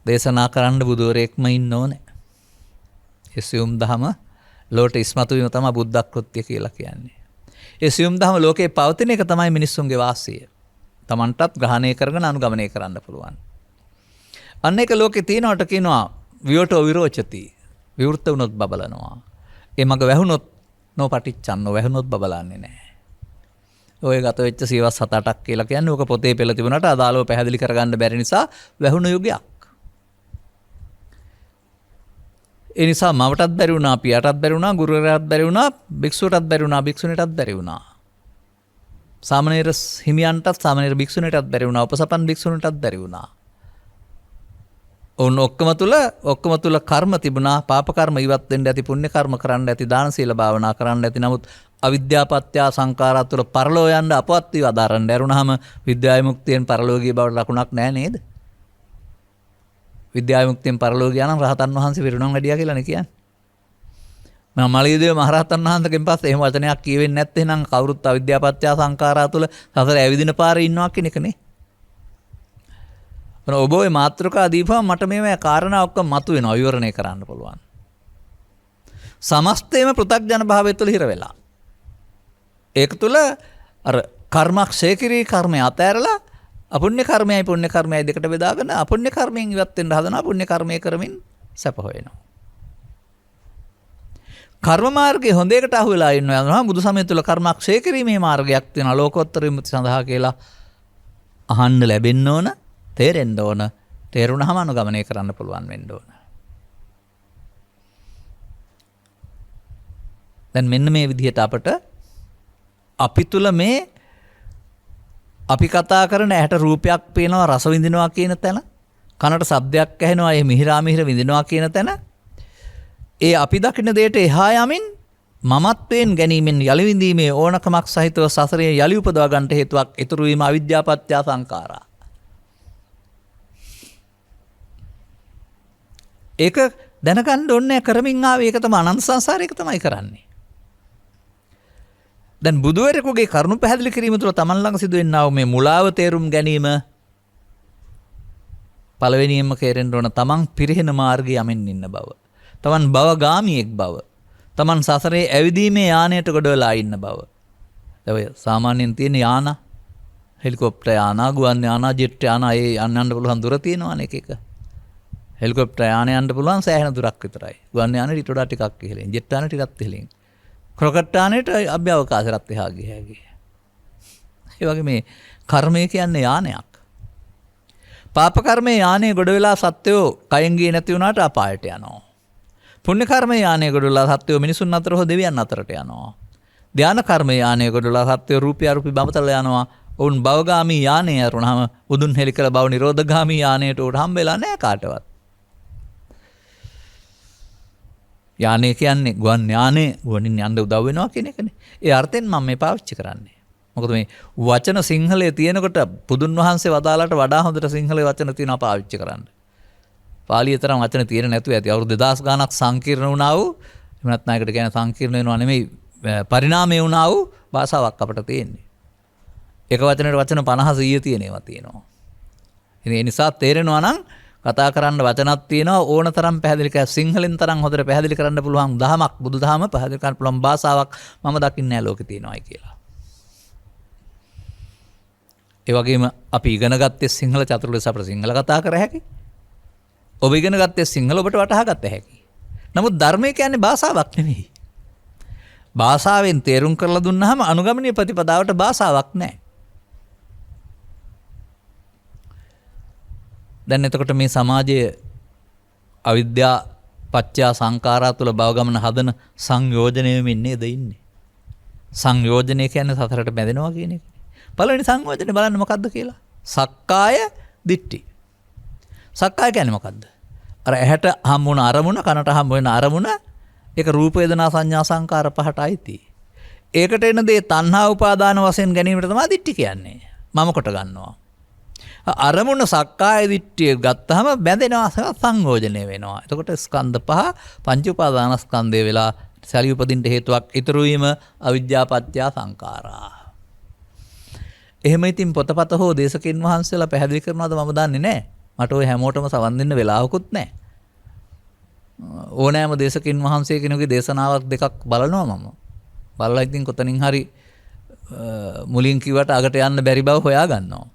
දේශනා කරන්න බුදුවරයෙක්ම ඉන්න ඕනේ. ඒ සියුම් දහම ලෝට ඉස්මතු වීම තමයි බුද්ධ කෘත්‍ය කියලා කියන්නේ. ඒ සියුම් දහම ලෝකේ පවතින එක තමයි මිනිස්සුන්ගේ වාසිය. Tamanටත් ග්‍රහණය කරගෙන අනුගමනය කරන්න පුළුවන්. අන්න ඒක ලෝකේ තියෙනවට කියනවා විවටෝ විරෝචති. විවෘත වුණොත් බබලනවා. ඒ මග වැහුණොත් නොපටිච්චන්නෝ වැහුණොත් බබලන්නේ නැහැ. ඔය ගත වෙච්ච සීවස් 7-8ක් කියලා කියන්නේ ඕක පොතේ පෙළ තිබුණාට අදාළව පැහැදිලි කරගන්න බැරි නිසා වැහුණු යුගයක්. ඒ නිසා මවටත් බැරි වුණා, පියාටත් බැරි වුණා, ගුරුවරයාටත් බැරි වුණා, භික්ෂුවටත් බැරි වුණා, භික්ෂුණීටත් බැරි වුණා. සාමණේර හිමියන්ටත් සාමණේර භික්ෂුණීටත් බැරි වුණා, උපසපන් භික්ෂුණීටත් බැරි වුණා. ඔන්න ඔක්කොම තුල කර්ම තිබුණා, පාප කර්ම ඉවත් වෙන්න ඇති, පුණ්‍ය කර්ම කරන්න ඇති, දාන සීල භාවනා කරන්න ඇති. නමුත් අවිද්‍යා පත්‍ය සංඛාරා තුල පරලෝ යන්න අපවත් වී අදාරන්න ඇරුණාම විද්‍යා විමුක්තියෙන් පරලෝකීය බවට ලකුණක් නැහැ නේද? විද්‍යා විමුක්තියෙන් පරලෝකීය නම් රහතන් වහන්සේ පිරුණම් වැඩියා කියලානේ කියන්නේ. මලියදේව මහරහතන් වහන්සේගෙන් පස්සේ එහෙම වචනයක් කියවෙන්නේ නැත්නම් නම් කවුරුත් අවිද්‍යාපත්‍ය සංඛාරා තුල සසර ඇවිදින පාරේ ඉන්නවා කියන එකනේ. ඔබ ඔය මාත්‍රකා දීපුවම මට මේවා කාරණා ඔක්කොම මතුවෙනවා විවරණය කරන්න පුළුවන්. සමස්තයම පෘථග්ජන භාවය තුළ හිර වෙලා. ඒක තුළ අර කර්මක්ෂය කිරී කර්මය අතෑරලා අපුණ්‍ය කර්මයයි පුණ්‍ය කර්මයයි දෙකට බෙදාගෙන අපුණ්‍ය කර්මයෙන් ඉවත් වෙන්න හදනවා පුණ්‍ය කර්මය කරමින් සැප හොයනවා. කර්ම මාර්ගයේ හොඳ එකට අහු වෙලා ඉන්නවා බුදු සමය තුළ කර්මක්ෂය කිරීමේ මාර්ගයක් තියෙනවා ලෝකෝත්තර විමුක්ති සඳහා කියලා අහන්න ලැබෙන්න ඕන තේරෙන්න ඕන තේරුණාම අනුගමනය කරන්න පුළුවන් වෙන්න ඕන. දැන් මෙන්න මේ විදිහට අපට අපි තුල මේ අපි කතා කරන ඇහැට රූපයක් පේනවා රස විඳිනවා කියන තැන කනට ශබ්දයක් ඇහෙනවා ඒ මිහිරා මිහිර විඳිනවා කියන තැන ඒ අපි දකින දෙයට එහා යමින් මමත්වයෙන් ගැනීමෙන් යලි විඳීමේ ඕනකමක් සහිතව සසරේ යලි උපදවා ගන්නට හේතුවක් ඉතුරු වීම අවිද්‍යාපත්‍ය සංඛාරා. ඒක දැනගන්න ඕනේ කරමින් ආවේ ඒක තමයි අනන්ත සංසාරේ ඒක තමයි කරන්නේ. දැන් බුදුවරයෙකුගේ කරුණු පැහැදිලි කිරීම තුළ තමන් ළඟ සිදුවෙනා මේ මුලාව තේරුම් ගැනීම පළවෙනියෙන්ම කෙරෙන්න ඕන තමන් පිරිහෙන මාර්ගයේ යමින් ඉන්න බව. තමන් භවගාමියෙක් බව. තමන් සසරේ ඇවිදීමේ යානයට ගොඩවලා ඉන්න බව. ඔය සාමාන්‍යයෙන් තියෙන යාන හෙලිකොප්ටර් යාන, ගුවන් යාන, ජෙට් යාන ඒ යන්න පුළුවන් දුර තියෙනවානේ එක එක. හෙලිකොප්ටර් යාන යන්න පුළුවන් සෑහෙන දුරක් විතරයි. ගුවන් යානෙ ඊට වඩා ටිකක් ඉහළින්, ජෙට් යානෙ ටිකක් ඉහළින්. ක්‍රොකට් යානෙට අභ්‍යවකාශයත් එහා ගිය. ඒ වගේ මේ කර්මය කියන්නේ යානයක්. පාප කර්මයේ යානෙ ගොඩ වෙලා සත්වෝ කයෙන් ගියේ නැති වුණාට අපායට යනවා. පුණ්‍ය කර්මයේ යානෙ ගොඩ වෙලා සත්වෝ මිනිසුන් අතර හෝ දෙවියන් අතරට යනවා. ධාන කර්මයේ යානෙ ගොඩ වෙලා සත්වෝ රූපී අරූපී බඹතල යනවා. ඔවුන් භවගාමී යානෙ යරුණාම බුදුන් හෙලි කළ භව නිරෝධගාමී යානෙට උඩ හම්බෙලා නැහැ කාටවත්. යානෙ කියන්නේ ගුවන් යානෙ ගුවනින් යන්න උදව් වෙනවා කියන එකනේ. ඒ අර්ථයෙන් මම මේ පාවිච්චි කරන්නේ. මොකද මේ වචන සිංහලයේ තියෙනකොට බුදුන් වහන්සේ වදාලාට වඩා හොඳට සිංහලයේ වචන තියෙනවා පාවිච්චි කරන්න. පාලියේ තරම් වචන තියෙන නැතුව ඇති. අවුරුදු 2000 ගාණක් සංකීර්ණ වුණා වූ එහෙම නැත්නම් ඒකට කියන්නේ සංකීර්ණ වෙනවා නෙමෙයි පරිණාමය වුණා වූ භාෂාවක් අපිට තියෙන්නේ. එක වචනෙට වචන 50 100 තියෙන ඒවා තියෙනවා. ඉතින් ඒ නිසා තේරෙනවා නම් කතා කරන්න වචනක් තියෙනවා ඕන තරම් පැහැදිලි කර සිංහලෙන් තරම් හොඳට පැහැදිලි කරන්න පුළුවන් දහමක් බුදුදහම පැහැදිලි කරන්න පුළුවන් භාෂාවක් මම දකින්නේ නැහැ ලෝකේ තියෙනවායි කියලා. ඒ වගේම අපි ඉගෙන ගත්තේ සිංහල චතුර්ලෙස අපිට සිංහල කතා කර හැකි. ඔබ ඉගෙන ගත්තේ සිංහල ඔබට වටහා ගත හැකි. නමුත් ධර්මය කියන්නේ භාෂාවක් නෙමෙයි. භාෂාවෙන් තේරුම් කරලා දුන්නාම අනුගමනීය ප්‍රතිපදාවට භාෂාවක් නැහැ. දැන් එතකොට මේ සමාජයේ අවිද්‍යා පත්‍ය සංඛාරා තුළ භවගමන හදන සංයෝජනයෙම නේද ඉන්නේ. සංයෝජනය කියන්නේ සතරට බැඳෙනවා කියන එක. පළවෙනි සංයෝජනේ බලන්න මොකද්ද කියලා. සක්කාය දිට්ඨි. සක්කාය කියන්නේ මොකද්ද? අර ඇහැට හම් වුණ අරමුණ, කනට හම් වෙන අරමුණ, ඒක රූප වේදනා සංඥා සංකාර පහට අයිති. ඒකට එන දේ තණ්හා උපාදාන වශයෙන් ගැනීමට තමයි දිට්ඨි කියන්නේ. මම කොට ගන්නවා. අරමුණ සක්කාය දිට්ඨිය ගත්තාම බැඳෙනවා සංයෝජනය වෙනවා. එතකොට ස්කන්ධ පහ පංච උපාදාන ස්කන්ධය වෙලා සැලී උපදින්න හේතුවක් ඉතුරු වීම අවිද්‍යා පත්‍ය සංඛාරා. එහෙම ඉතින් පොතපත හෝ දේශකින් වහන්සේලා පැහැදිලි කරනවද මම දන්නේ නැහැ. මට ওই හැමෝටම සවන් දෙන්න වෙලාවකුත් නැහැ. ඕනෑම දේශකින් වහන්සේ කෙනෙකුගේ දේශනාවක් දෙකක් බලනවා මම. බලලා ඉතින් කොතනින් හරි මුලින් කිව්වට අගට යන්න බැරි බව හොයා ගන්නවා.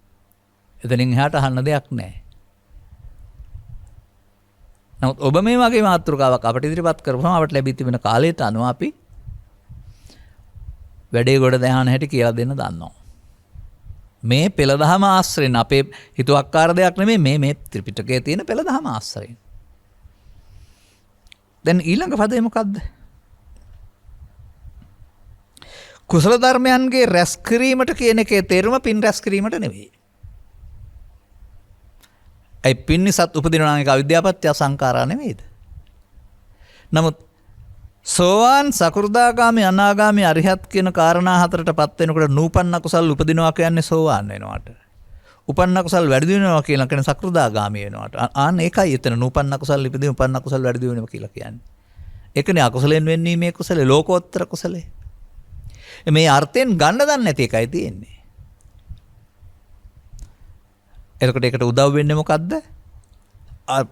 එතනින් එහාට අහන්න දෙයක් නැහැ. නමුත් ඔබ මේ වගේ මාතෘකාවක් අපිට ඉදිරිපත් කරපුවම අපිට ලැබී තිබෙන කාලයට අනුව අපි වැඩේ ගොඩ දහන හැටි කියලා දෙන්න දන්නවා. මේ පෙළදහම ආශ්‍රයෙන් අපේ හිතුවක්කාර දෙයක් නෙමෙයි මේ ත්‍රිපිටකයේ තියෙන පෙළදහම ආශ්‍රයෙන්. දැන් ඊළඟ පදේ මොකද්ද? කුසල ධර්මයන්ගේ රැස් කිරීමට කියන එකේ තේරුම පින් රැස් කිරීමට නෙවෙයි. ඒ පින් නිසාත් උපදිනවා නම් ඒක අවිද්‍යාපත්‍ය සංඛාරා නෙවෙයිද? නමුත් සෝවාන් සකෘදාගාමි අනාගාමි අරිහත් කියන කාරණා හතරටපත් වෙනකොට නූපන්න කුසල් උපදිනවා කියන්නේ සෝවාන් වෙනවට. උපන්න කුසල් වැඩි දියුණුවා කියලා කියන්නේ සකෘදාගාමි වෙනවට. ආන්න ඒකයි එතන නූපන්න කුසල් ඉපදී උපන්න කුසල් වැඩි දියුණුව කියලා කියන්නේ. ඒකනේ අකුසලෙන් වෙන්නීමේ කුසලේ ලෝකෝත්තර කුසලේ. මේ අර්ථයෙන් ගන්න දන්නේ නැති එකයි තියෙන්නේ. එතකොට ඒකට උදව් වෙන්නේ මොකද්ද?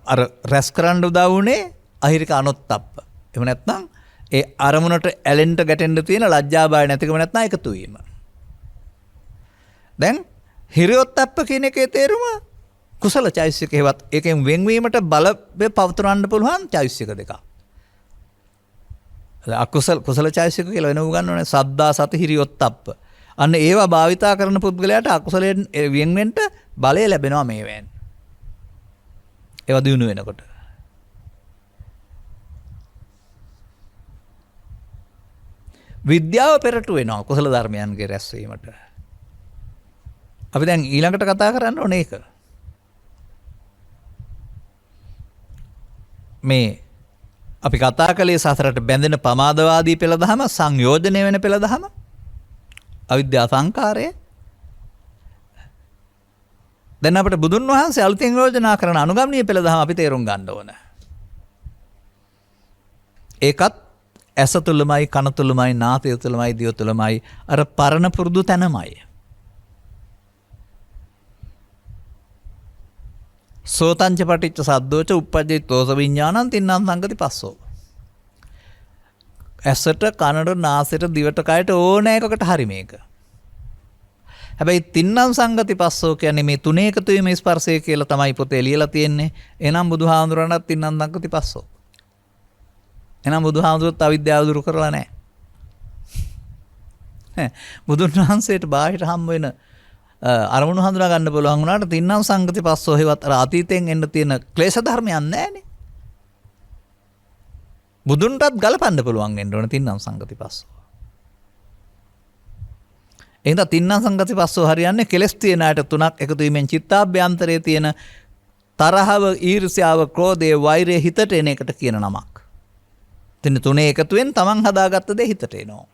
අර රැස් කරන්න උදව් වුණේ අහිරික අනොත්ප්ප. එහෙම නැත්නම් ඒ අරමුණට ඇලෙන්න ගැටෙන්න තියෙන ලැජ්ජා බය නැතිකම නැත්නම් එකතු වීම. දැන් හිරියොත්ප්ප කියන එකේ තේරුම කුසල චෛසිකේවත් ඒකෙන් වෙන්වීමට බල පවතුරන්න පුළුවන් චෛසික දෙකක්. අකුසල කුසල චෛසික කියලා වෙනව ගන්නවනේ සද්දා සති හිරියොත්ප්ප. අන්න ඒවා භාවිතා කරන පුද්ගලයාට අකුසලයෙන් වෙන්වෙන්න බලය ලැබෙනවා මේවෙන්. ඒවා දිනු වෙනකොට. විද්‍යාව පෙරටු වෙනවා කුසල ධර්මයන්ගේ රැස්වීමට. අපි දැන් ඊළඟට කතා කරන්න ඕනේ ඒක. මේ අපි කතා කළේ සසරට බැඳෙන පමාදවාදී පෙළ දහම සංයෝජනය වෙන පෙළ දහම අවිද්‍යා සංකාරය. දැන් අපිට බුදුන් වහන්සේ අලුතෙන් යෝජනා කරන අනුගමනීය පෙළ දහම අපි තේරුම් ගන්න ඕන. ඒකත් ඇස තුළමයි කන තුළමයි නාසය තුළමයි දිව තුළමයි අර පරණ පුරුදු තැනමයි. සෝතංච පටිච්ච සද්දෝච උප්පජ්ජේ තෝස විඥානං තින්නම් සංගති පස්සෝ. ඇසට කනට නාසයට දිවට කයට ඕන එකකට හරි මේක. හැබැයි තින්නම් සංගති පස්සෝ කියන්නේ මේ තුනේ එකතු වීම ස්පර්ශය කියලා තමයි පොතේ ලියලා තියෙන්නේ. එහෙනම් බුදුහාමුදුරණත් තින්නම් සංගති පස්සෝ. එහෙනම් බුදුහාමුදුරුවෝත් අවිද්‍යාව දුරු කරලා නැහැ. බුදුන් වහන්සේට බාහිර හම් වෙන අරමුණු හඳුනා ගන්න පුළුවන් වුණාට තින්නම් සංගති පස්සෝ හේවත් අර අතීතයෙන් එන්න තියෙන ක්ලේශ ධර්මයන් නැහැනේ. බුදුන්ටත් ගලපන්න පුළුවන් වෙන්න ඕන තින්නම් සංගති පස්සෝ. එහෙනම් තින්නම් සංගති පස්සෝ හරියන්නේ කෙලස් තියෙන අයට තුනක් එකතු වීමෙන් චිත්තාභ්‍යන්තරයේ තියෙන තරහව, ඊර්ෂ්‍යාව, ක්‍රෝධය, වෛරය හිතට එන එකට කියන නමක්. තින්න තුනේ එකතුවෙන් තමන් හදාගත්ත දේ හිතට එනවා.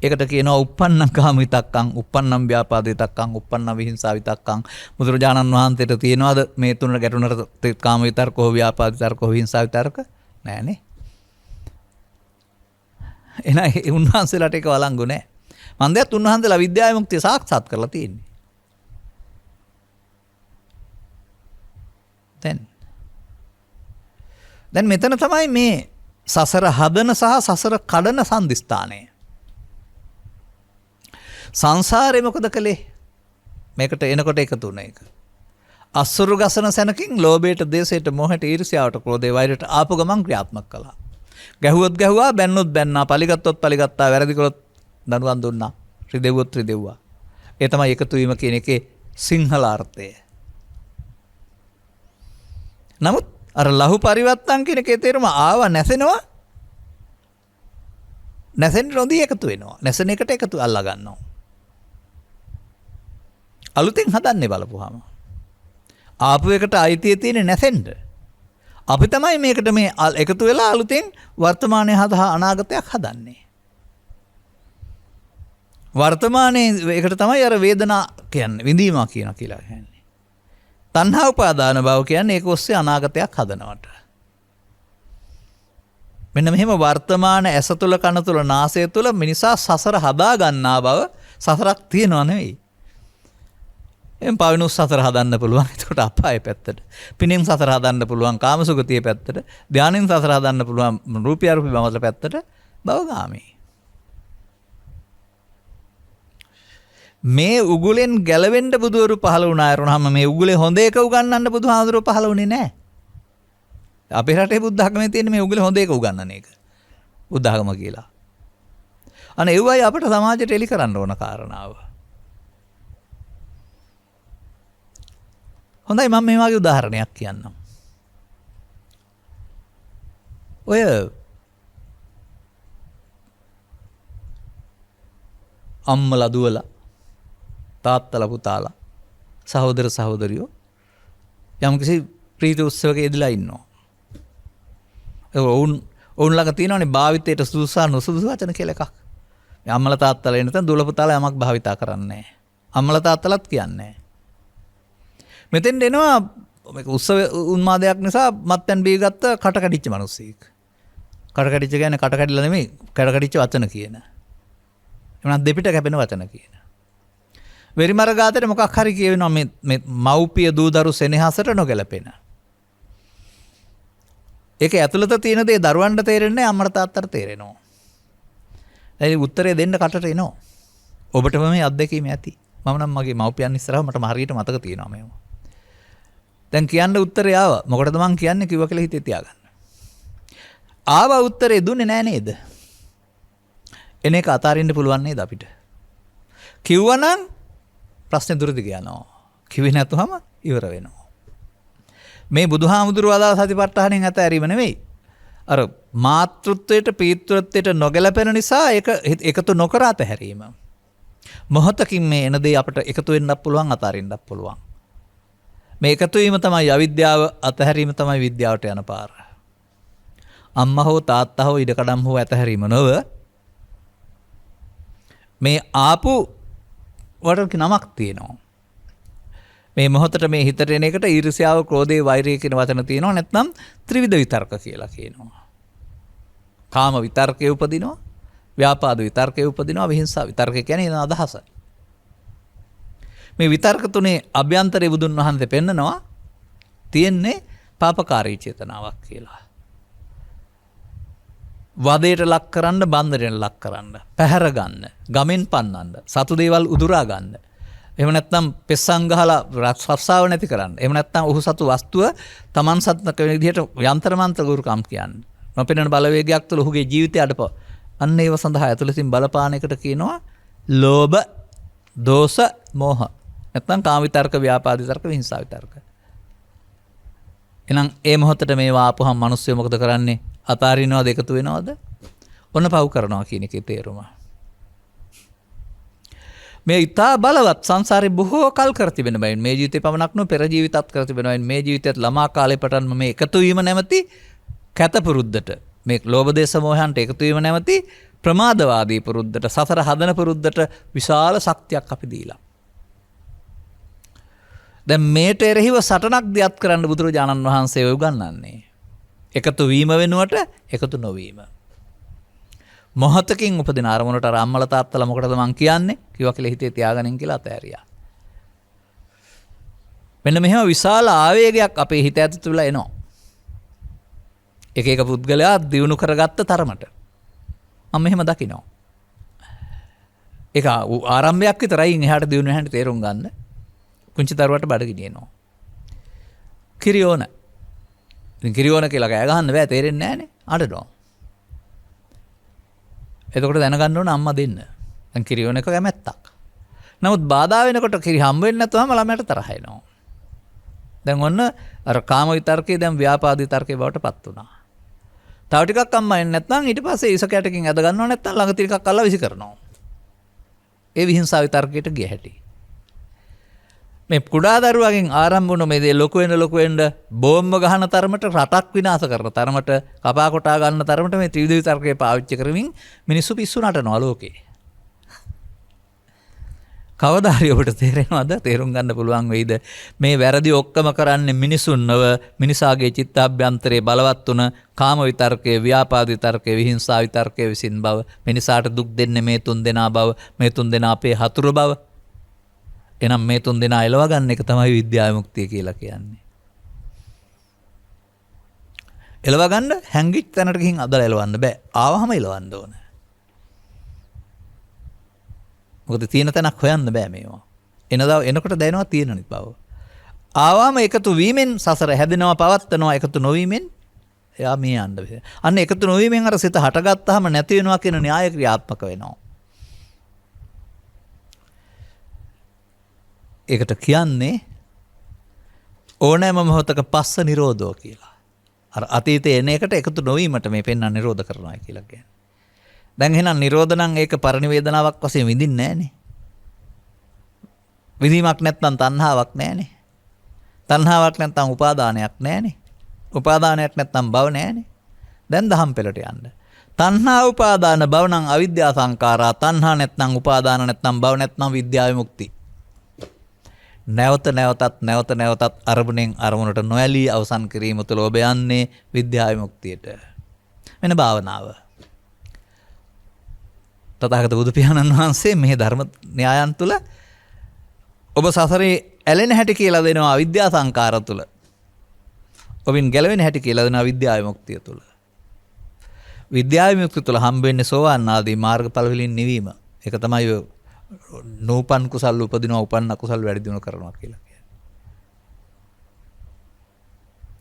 ඒකට කියනවා uppannam kama vitakkan, uppannam vyapada vitakkan, uppannam vihinsa vitakkan. බුදුරජාණන් වහන්සේට තියෙනවද මේ තුනට ගැටුණට කාම විතර්කෝ, ව්‍යාපාද විතර්කෝ, විහිංසා විතර්ක? නෑනේ. එන උන්වහන්සේලාට ඒක වළංගු නෑ. මන් දැත් උන්වහන්සේලා විද්‍යා විමුක්තිය සාක්ෂාත් කරලා තියෙන්නේ. දැන් මෙතන තමයි මේ සසර හදන සහ සසර කඩන සන්දිස්ථානය. සංසාරේ මොකද කළේ? මේකට එනකොට එකතු වුණ එක. අසුරු ගසන සැනකින් ලෝභයට, දේශයට, මොහයට, ඊර්ෂ්‍යාවට, ක්‍රෝධයට, වෛරයට ආපු ගමන් ක්‍රියාත්මක කළා. ගැහුවොත් ගැහුවා, බැන්නොත් බැන්නා, පලිගත්තොත් පලිගත්තා, වැරදි කළොත් දඬුවම් දුන්නා, රිදෙව්වොත් රිදෙව්වා. ඒ තමයි එකතු වීම කියන එකේ සිංහල අර්ථය. නමුත් අර ලහු පරිවත්තන් කියන එකේ තේරුම ආව නැසෙනවා. නැසෙන්න නොදී එකතු වෙනවා. නැසෙන එකට එකතු අල්ලා ගන්නවා. අලුතෙන් හදන්නේ බලපුවාම. ආපු එකට අයිතිය තියෙන්නේ නැසෙන්න. අපි තමයි මේකට මේ එකතු වෙලා අලුතෙන් වර්තමානයේ හදා අනාගතයක් හදන්නේ. වර්තමානයේ ඒකට තමයි අර වේදනා කියන්නේ, විඳීම කියලා කියන්නේ. තණ්හා උපාදාන භව කියන්නේ ඒක ඔස්සේ අනාගතයක් හදනවට. මෙන්න මෙහෙම වර්තමාන ඇස තුල, කන තුල, නාසය තුල මිනිසා සසර හදා ගන්නා බව සසරක් තියනව නෙවෙයි. එම් පවිනුස් සසර හදන්න පුළුවන්. ඒකට අපායේ පැත්තට. පිනෙන් සසර හදන්න පුළුවන් කාමසුගතියේ පැත්තට. ධානයෙන් සසර හදන්න පුළුවන් රූපී අරූපී බවල පැත්තට භවගාමී. මේ උගුලෙන් ගැලවෙන්න බුදුවරු පහළ වුණා යරුනහම මේ උගුලේ හොඳ එක උගන්වන්න බුදුහාමුදුරුවෝ පහළ වුණේ නැහැ. අපේ රටේ බුද්ධ ධර්මයේ තියෙන මේ උගුලේ හොඳ එක උගන්වන එක. බුද්ධ ධර්ම කියලා. අනේ ඒවයි අපිට සමාජයට එලි කරන්න ඕන කාරණාව. හොඳයි මම මේ වගේ උදාහරණයක් කියන්නම්. ඔය අම්මලා දුවලා තාත්තලා පුතාලා සහෝදර සහෝදරියෝ යම්කිසි ප්‍රීති උත්සවයක යෙදලා ඉන්නවා. ඔවුන් ළඟ තියෙනවනේ භාවිතයට සුදුසු නොසුදුසු වචන කියලා එකක්. මේ අම්මලා තාත්තලා එන තැන දුවල පුතාලා යමක් භාවිතා කරන්නේ නැහැ. අම්මලා තාත්තලාත් කියන්නේ නැහැ. මෙතෙන් එනවා මේක උත්සව උන්මාදයක් නිසා මත්පැන් බී ගත්ත කට කැඩිච්ච මිනිස්සෙක්. කඩකඩිච්ච කියන්නේ කඩකඩිලා නෙමෙයි කඩකඩිච්ච වචන කියන. එවනම් දෙපිට කැපෙන වචන කියන. වෙරිමර ගාතේ මොකක් හරි කියවෙනවා මේ මව්පිය දූ දරු සෙනෙහසට නොගැලපෙන. ඒක ඇතුළත තියෙන දේ දරුවන්ට තේරෙන්නේ අම්මට තාත්තට තේරෙනවා. ඒ උත්තරේ දෙන්න කටට එනවා. ඔබටම මේ අත්දැකීම ඇති. මම නම් මගේ මව්පියන් ඉස්සරහ මට හරියට මතක තියෙනවා මේව. දැන් කියන්න උත්තරේ ආවා. මොකටද මං කියන්නේ කිව්වා කියලා හිතේ තියාගන්න. ආවා උත්තරේ දුන්නේ නෑ නේද? එන එක අතාරින්න පුළුවන් නේද අපිට? කිව්වනම් ප්‍රශ්නේ දුරදි යනවා. කිව්වේ නැතුවම ඉවර වෙනවා. මේ බුදුහාමුදුරුවෝ අදාළ සතිපට්ඨානෙන් අතහැරීම නෙවෙයි. අර මාතෘත්වයට පීතෘත්වයට නොගැලපෙන නිසා ඒක එකතු නොකර අතහැරීම. මොහොතකින් මේ එන දේ අපිට එකතු වෙන්නත් පුළුවන් අතාරින්නත් පුළුවන්. මේ එකතු වීම තමයි අවිද්‍යාව, අතහැරීම තමයි විද්‍යාවට යන පාර. අම්මා හෝ තාත්තා හෝ ඉඩකඩම් හෝ අතහැරීම නොව මේ ආපු වටක නමක් තියෙනවා. මේ මොහොතට මේ හිතට එන එකට ඊර්ෂ්‍යාව, ක්‍රෝධය, වෛරය කියන වචන තියෙනවා. නැත්නම් ත්‍රිවිධ විතර්ක කියලා කියනවා. කාම විතර්කයේ උපදිනවා, ව්‍යාපාද විතර්කයේ උපදිනවා, විහිංසා විතර්ක කියන්නේ එන අදහස. මේ විතර්ක තුනේ අභ්‍යන්තරයේ බුදුන් වහන්සේ පෙන්නනවා තියෙන්නේ පාපකාරී චේතනාවක් කියලා. වදයට ලක් කරන්න, බන්ධනයට ලක් කරන්න, පැහැර ගන්න, ගමෙන් පන්නන්න, සතු දේවල් උදුරා ගන්න. එහෙම නැත්නම් පෙස්සන් ගහලා රස්සාව නැති කරන්න. එහෙම නැත්නම් ඔහු සතු වස්තුව Taman සත්නක වෙන විදිහට යන්ත්‍ර මන්ත්‍ර ගුරුකම් කියන්නේ. නොපෙනෙන බලවේගයක් තුළ ඔහුගේ ජීවිතය අඩපව. අන්න ඒව සඳහා ඇතුළතින් බලපාන එකට කියනවා ලෝභ, දෝෂ, මෝහ. නැත්නම් කාම විතර්ක, ව්‍යාපාද විතර්ක, විහිංසා විතර්ක. එහෙනම් ඒ මොහොතට මේවා ආපුහම මිනිස්සු මොකද කරන්නේ? අතාරිනවද, එකතු වෙනවද? ඔන්න පව් කරනවා කියන එකේ තේරුම. මේ ඊතා බලවත් සංසාරේ බොහෝ කල් කර තිබෙන බැවින් මේ ජීවිතේ පමණක් නො පෙර ජීවිතත් කර තිබෙන බැවින් මේ ජීවිතයත් ළමා කාලේ පටන්ම මේ එකතු වීම නැමැති කැත පුරුද්දට, මේ ලෝභ දේශ මොහයන්ට එකතු වීම නැමැති ප්‍රමාදවාදී පුරුද්දට, සසර හදන පුරුද්දට විශාල ශක්තියක් අපි දීලා. දැන් මේට එරෙහිව සටනක් දියත් කරන්න බුදුරජාණන් වහන්සේ උගන්වන්නේ. එකතු වීම වෙනුවට එකතු නොවීම. මොහොතකින් උපදින අරමුණට අර අම්මලා තාත්තලා මොකටද මං කියන්නේ? කිව්වා කියලා හිතේ තියාගනින් කියලා අතෑරියා. මෙන්න මෙහෙම විශාල ආවේගයක් අපේ හිත ඇතුළත වෙලා එනවා. එක එක පුද්ගලයා දියුණු කරගත්ත තරමට. මම මෙහෙම දකිනවා. ඒක ආරම්භයක් විතරයි එහාට දියුණු වෙනහැට තේරුම් ගන්න. කුංචි දරුවට බඩගිනියනවා. කිරියෝන. ඉතින් කිරියෝන කියලා කෑ ගහන්න බෑ, තේරෙන්නේ නැහනේ. අඬනවා. එතකොට දැනගන්න ඕන අම්මා දෙන්න. දැන් කිරියෝන එක කැමැත්තක්. නමුත් බාධා වෙනකොට කිරි හම්බ වෙන්නේ නැතුවම ළමයට තරහ එනවා. දැන් ඔන්න අර කාම විතර්කයේ දැන් ව්‍යාපාද විතර්කයේ බවට පත් වුණා. තව ටිකක් අම්මා එන්නේ නැත්නම් ඊට පස්සේ ඉස කැටකින් ඇද ගන්නව නැත්නම් ළඟ තිරකක් අල්ලලා විසි කරනවා. ඒ විහිංසාව විතර්කයට ගිය හැටි. මේ කුඩා දරුවගෙන් ආරම්භ වුණ මේ දේ ලොකු වෙන බෝම්බ ගහන තරමට, රටක් විනාශ කරන තරමට, කපා කොටා ගන්න තරමට මේ ත්‍රිවිධ විතර්කය පාවිච්චි කරමින් මිනිස්සු පිස්සු නටනවා ලෝකේ. කවදා හරි ඔබට තේරෙනවද? තේරුම් ගන්න පුළුවන් වෙයිද? මේ වැරදි ඔක්කොම කරන්නේ මිනිසුන් නොව මිනිසාගේ චිත්තාභ්‍යන්තරයේ බලවත් වුණ කාම විතර්කයේ, ව්‍යාපාද විතර්කයේ, විහිංසා විතර්කයේ විසින් බව, මිනිසාට දුක් දෙන්නේ මේ තුන් දෙනා බව, මේ තුන් දෙනා අපේ හතුරු බව. එනම් මේ තුන් දෙනා එලව ගන්න එක තමයි විද්‍යා විමුක්තිය කියලා කියන්නේ. එලව ගන්න හැංගිච්ච තැනට ගිහින් අදලා එලවන්න බෑ. ආවහම එලවන්න ඕන. මොකද තියෙන තැනක් හොයන්න බෑ මේවා. එනකොට දැනෙනවා තියෙන බව. ආවම එකතු වීමෙන් සසර හැදෙනවා, පවත්නවා. එකතු නොවීමෙන් එයා මේ යන්න බෑ. අන්න එකතු නොවීමෙන් අර සිත හටගත්තාම නැති වෙනවා කියන න්‍යාය ක්‍රියාත්මක වෙනවා. ඒකට කියන්නේ ඕනෑම මොහොතක පස්ස නිරෝධෝ කියලා. අර අතීතයේ එන එකට එකතු නොවීමට මේ පෙන්වන්න නිරෝධ කරනවා කියලා කියන්නේ. දැන් එහෙනම් නිරෝධ නම් ඒක පරිනිවේදනාවක් වශයෙන් විඳින්නේ නැහනේ. විඳීමක් නැත්නම් තණ්හාවක් නැහනේ. තණ්හාවක් නැත්නම් උපාදානයක් නැහනේ. උපාදානයක් නැත්නම් භව නැහනේ. දැන් දහම් පෙළට යන්න. තණ්හා උපාදාන භව නම් අවිද්‍යා සංඛාරා. තණ්හා නැත්නම් උපාදාන නැත්නම් භව නැත්නම් විද්‍යා විමුක්ති. නැවත නැවතත් අරමුණෙන් අරමුණට නොඇලී අවසන් කිරීම තුළ ඔබ යන්නේ විද්‍යා විමුක්තියට. මෙන්න භාවනාව. තථාගත බුදු පියාණන් වහන්සේ මේ ධර්ම න්‍යායන් තුල ඔබ සසරේ ඇලෙන හැටි කියලා දෙනවා අවිද්‍යා සංකාර තුල. ඔබින් ගැලවෙන හැටි කියලා දෙනවා විද්‍යා විමුක්තිය තුල. විද්‍යා විමුක්තිය තුල හම්බ වෙන්නේ සෝවාන් ආදී මාර්ගඵල වලින් නිවීම. ඒක තමයි නූපන් කුසල් උපදිනවා උපන්න කුසල් වැඩි දියුණු කරනවා කියලා කියන්නේ.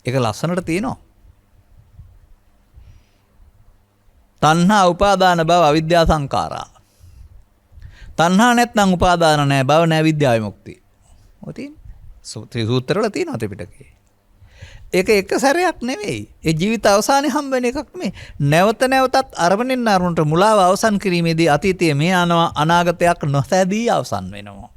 ඒක ලස්සනට තියෙනවා. තණ්හා උපාදාන බව අවිද්‍යා සංඛාරා. තණ්හා නැත්නම් උපාදාන නැහැ බව නැහැ විද්‍යා විමුක්තිය. ඔය තියෙන සූත්‍ර වල තියෙනවා ත්‍රිපිටකේ. ඒක එක සැරයක් නෙවෙයි. ඒ ජීවිත අවසානයේ හම්බ වෙන එකක් නෙවෙයි. නැවත නැවතත් අරමුණෙන් අරමුණට මුලාව අවසන් කිරීමේදී අතීතයේ මේ අනාගතයක් නොසැදී අවසන් වෙනවා.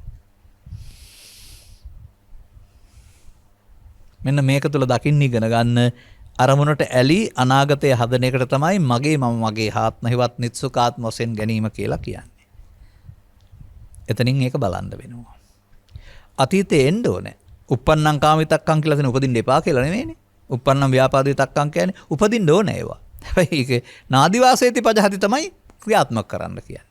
මෙන්න මේක තුල දකින්න ඉගෙන ගන්න අරමුණට ඇලී අනාගතය හදන එකට තමයි මගේ මම මගේ ආත්ම හිවත් නිත්සුකාත්ම වශයෙන් ගැනීම කියලා කියන්නේ. එතනින් ඒක බලන්න වෙනවා. අතීතේ එන්න ඕනේ. උප්පන්නං කාමිතක්කං කියලා දෙන උපදින්න එපා කියලා නෙමෙයිනේ. උප්පන්නං ව්‍යාපාදිතක්කං කියන්නේ උපදින්න ඕනේ ඒවා. හැබැයි ඒක නාදිවාසේති පජහති තමයි ක්‍රියාත්මක කරන්න කියන්නේ.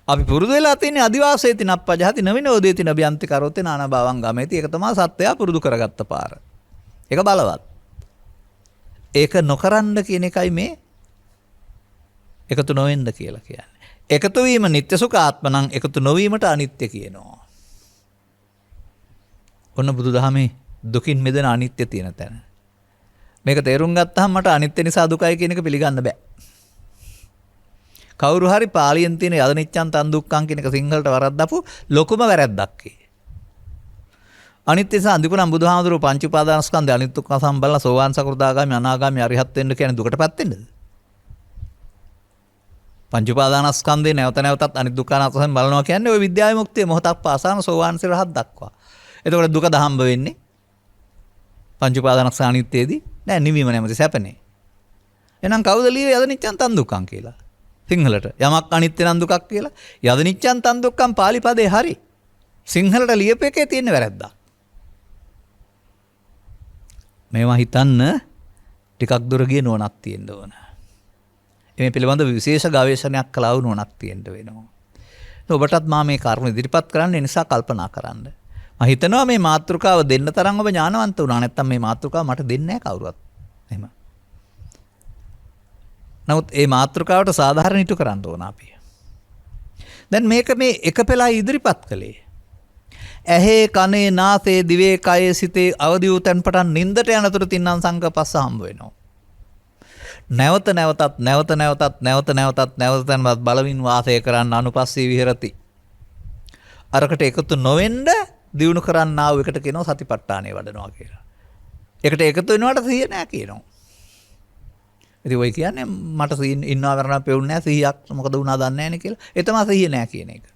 අපි පුරුදු වෙලා තියෙන්නේ අදිවාසේති නප්පජහති නවිනෝදේති නබියන්ති කරොත්තේ නානා භවං ගමේති. ඒක තමයි සත්‍යය පුරුදු කරගත්ත පාර. ඒක බලවත්. ඒක නොකරන්න කියන එකයි මේ එකතු නොවෙන්න කියලා කියන්නේ. එකතු වීම නිත්‍ය සුඛාත්ම නම් එකතු නොවීමට අනිත්‍ය කියනවා. ඔන්න බුදුදහමේ දුකින් මිදෙන අනිත්‍ය තියෙන තැන. මේක තේරුම් ගත්තාම මට අනිත්‍ය නිසා දුකයි කියන එක පිළිගන්න බෑ. කවුරු හරි පාලියෙන් තියෙන යදනිච්ඡන් තන් දුක්ඛං කියන එක සිංහලට වරද්දපු ලොකුම වැරැද්දක් ඒ. අනිත්‍ය නිසා අඳුකනම් බුදුහාමුදුරුවෝ පංච උපාදානස්කන්ධය අනිත්‍ය දුක්ඛ සම්බලලා සෝවාන් සකෘදාගාමි අනාගාමි අරිහත් වෙන්න කියන්නේ දුකටපත් වෙන්නද? පංච උපාදානස්කන්ධේ නැවත නැවතත් අනිත්‍ය දුක්ඛ අනාත්ම බලනවා කියන්නේ ওই විද්‍යා විමුක්තිය මොහොතක් පාසාම සෝවාන් සිරහත් දක්වා. එතකොට දුක දහම්බ වෙන්නේ පංච උපාදානස්කන්ධ අනිත්‍යයේදී නෑ නිවීම නැමැති සැපනේ. එහෙනම් කවුද ලියුවේ යදනිච්ඡන් තන් දුක්ඛං කියලා? සිංහලට යමක් අනිත්‍ය නම් දුකක් කියලා. යදනිච්ඡන් තන් දුක්ඛං පාලි පදේ හරි. සිංහලට ලියපු එකේ තියෙන වැරද්දක්. මේවා හිතන්න ටිකක් දුර ගිය නුවණක් තියෙන්න ඕන. මේ පිළිබඳ විශේෂ ගවේෂණයක් කළා වූ නුවණක් තියෙන්න වෙනවා. ඔබටත් මා මේ කරුණ ඉදිරිපත් කරන්න නිසා කල්පනා කරන්න. මම හිතනවා මේ මාතෘකාව දෙන්න තරම් ඔබ ඥානවන්ත වුණා. නැත්තම් මේ මාතෘකාව මට දෙන්නේ නැහැ කවුරුවත්. එහෙම. නමුත් මේ මාතෘකාවට සාධාරණ ඉටු කරන්න ඕන අපි. දැන් මේක මේ එක පෙළයි ඉදිරිපත් කළේ. ඇහි කනේ නාසයේ දිවේ කයේ සිතේ අවදි වූ තැන් පටන් නින්දට යනතුරු තින්නම් සංකපස්ස හම්බ වෙනවා. නැවත නැවතත් තැන්වත් බලමින් වාසය කරන්න අනුපස්සී විහෙරති. අරකට එකතු නොවෙන්න දියුණු කරන්න ආව එකට කියනවා සතිපට්ඨානය වඩනවා කියලා. එකට එකතු වෙනවට සිහිය නැහැ කියනවා. ඉතින් ඔය කියන්නේ මට සිහිය ඉන්නවා කරන්න පෙවුන්නේ නැහැ 100ක් මොකද වුණා දන්නේ නැහැ නේ කියලා. ඒ තමයි සිහිය නැහැ කියන එක.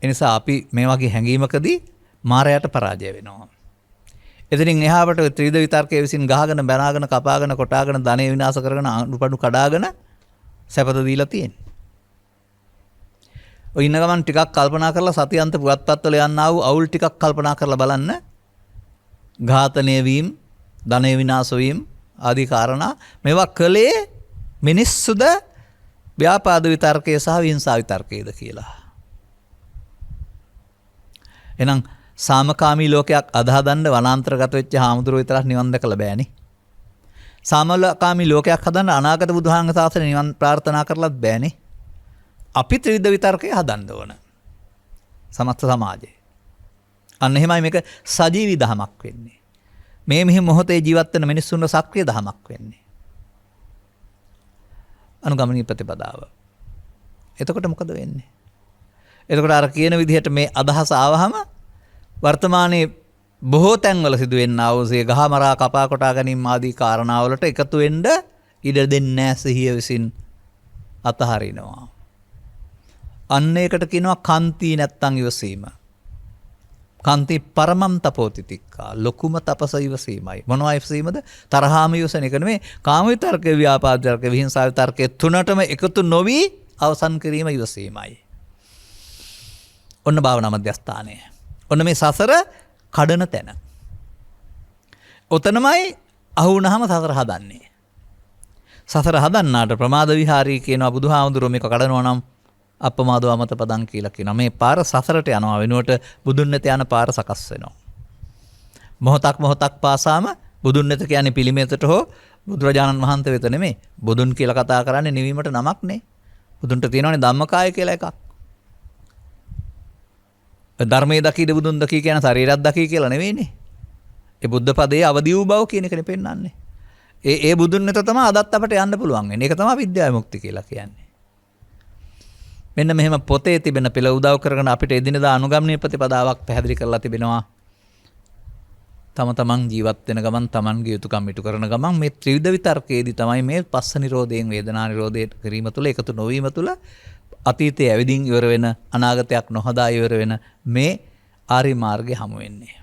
එනිසා අපි මේ වගේ හැඟීමකදී මායයට පරාජය වෙනවා. එතනින් එහාට ත්‍රිවිධ විතර්කයේ විසින් ගහගෙන බැනාගෙන කපාගෙන කොටාගෙන ධනෙ විනාශ කරගෙන අනුපඩු කඩාගෙන සැපත දීලා තියෙන්නේ. ඔය ඉන්න ගමන් ටිකක් කල්පනා කරලා සතියන්ත පුවත්පත්වල යන්නා වූ අවුල් ටිකක් කල්පනා කරලා බලන්න. ඝාතනය වීම, ධනෙ විනාශ වීම ආදී කාරණා මේවා කලේ මිනිස්සුද ව්‍යාපාද විතර්කයේ සහ විහිංසා විතර්කයේද කියලා. එහෙනම් සාමකාමී ලෝකයක් අදහදන්න වනාන්තරගත වෙච්ච හාමුදුරුවෝ විතරක් නිවන් දැකලා බෑනේ. සාමකාමී ලෝකයක් හදන්න අනාගත බුදුහාංග සාසන නිවන් ප්‍රාර්ථනා කරලත් බෑනේ. අපි ත්‍රිවිධ විතර්කය හදන්න ඕන. සමස්ත සමාජයේ. අන්න එහෙමයි මේක සජීවී දහමක් වෙන්නේ. මේ මෙහි මොහොතේ ජීවත් වෙන මිනිස්සුන්ව සක්‍රිය දහමක් වෙන්නේ. අනුගමනීය ප්‍රතිපදාව. එතකොට මොකද වෙන්නේ? එතකොට අර කියන විදිහට මේ අදහස ආවහම වර්තමානයේ බොහෝ තැන්වල සිදුවෙනා වූ සිය ගහ මරා කපා කොටා ගැනීම ආදී කාරණාවලට එකතු වෙන්න ඉඩ දෙන්නේ නැහැ සිහිය විසින් අතහරිනවා. අන්න ඒකට කියනවා කන්ති නැත්තම් ඉවසීම. කන්ති පරමම් තපෝතිතික්කා ලොකුම තපස ඉවසීමයි. මොනවා ඉවසීමද? තරහාම ඉවසන එක නෙමෙයි. කාම විතර්ක, ව්‍යාපාද විතර්ක, විහිංසා විතර්ක තුනටම එකතු නොවි අවසන් කිරීම ඉවසීමයි. ඔන්න භාවනා මධ්‍යස්ථානය. ඔන්න මේ සසර කඩන තැන. ඔතනමයි අහු වුණාම සසර හදන්නේ. සසර හදන්නාට ප්‍රමාද විහාරී කියනවා බුදුහාමුදුරුවෝ මේක කඩනවා නම් අප්පමාදෝ අමත පදං කියලා කියනවා. මේ පාර සසරට යනවා වෙනුවට බුදුන් වෙත යන පාර සකස් වෙනවා. මොහොතක් පාසාම බුදුන් වෙත කියන්නේ පිළිමෙතට හෝ බුදුරජාණන් වහන්සේ වෙත නෙමෙයි. බුදුන් කියලා කතා කරන්නේ නිවීමට නමක් නේ. බුදුන්ට තියෙනවානේ ධම්මකාය කියලා එකක්. ධර්මයේ දකීද බුදුන් දකී කියන ශරීරයක් දකී කියලා නෙවෙයිනේ. ඒ බුද්ධ පදයේ අවදි වූ බව කියන එකනේ පෙන්වන්නේ. ඒ බුදුන් වෙත තමයි අදත් අපට යන්න පුළුවන් වෙන්නේ. ඒක තමයි විද්‍යා විමුක්ති කියලා කියන්නේ. මෙන්න මෙහෙම පොතේ තිබෙන පෙළ උදව් කරගෙන අපිට එදිනදා අනුගමනීය ප්‍රතිපදාවක් පැහැදිලි කරලා තිබෙනවා. තමන් ජීවත් වෙන ගමන් තමන්ගේ යුතුයකම් ඉටු කරන ගමන් මේ ත්‍රිවිධ විතර්කයේදී තමයි මේ පස්ස නිරෝධයෙන් වේදනා නිරෝධයට කිරීම තුළ එකතු නොවීම තුළ අතීතයේ ඇවිදින් ඉවර වෙන අනාගතයක් නොහදා ඉවර වෙන මේ ආර්ය මාර්ගය හමු වෙන්නේ.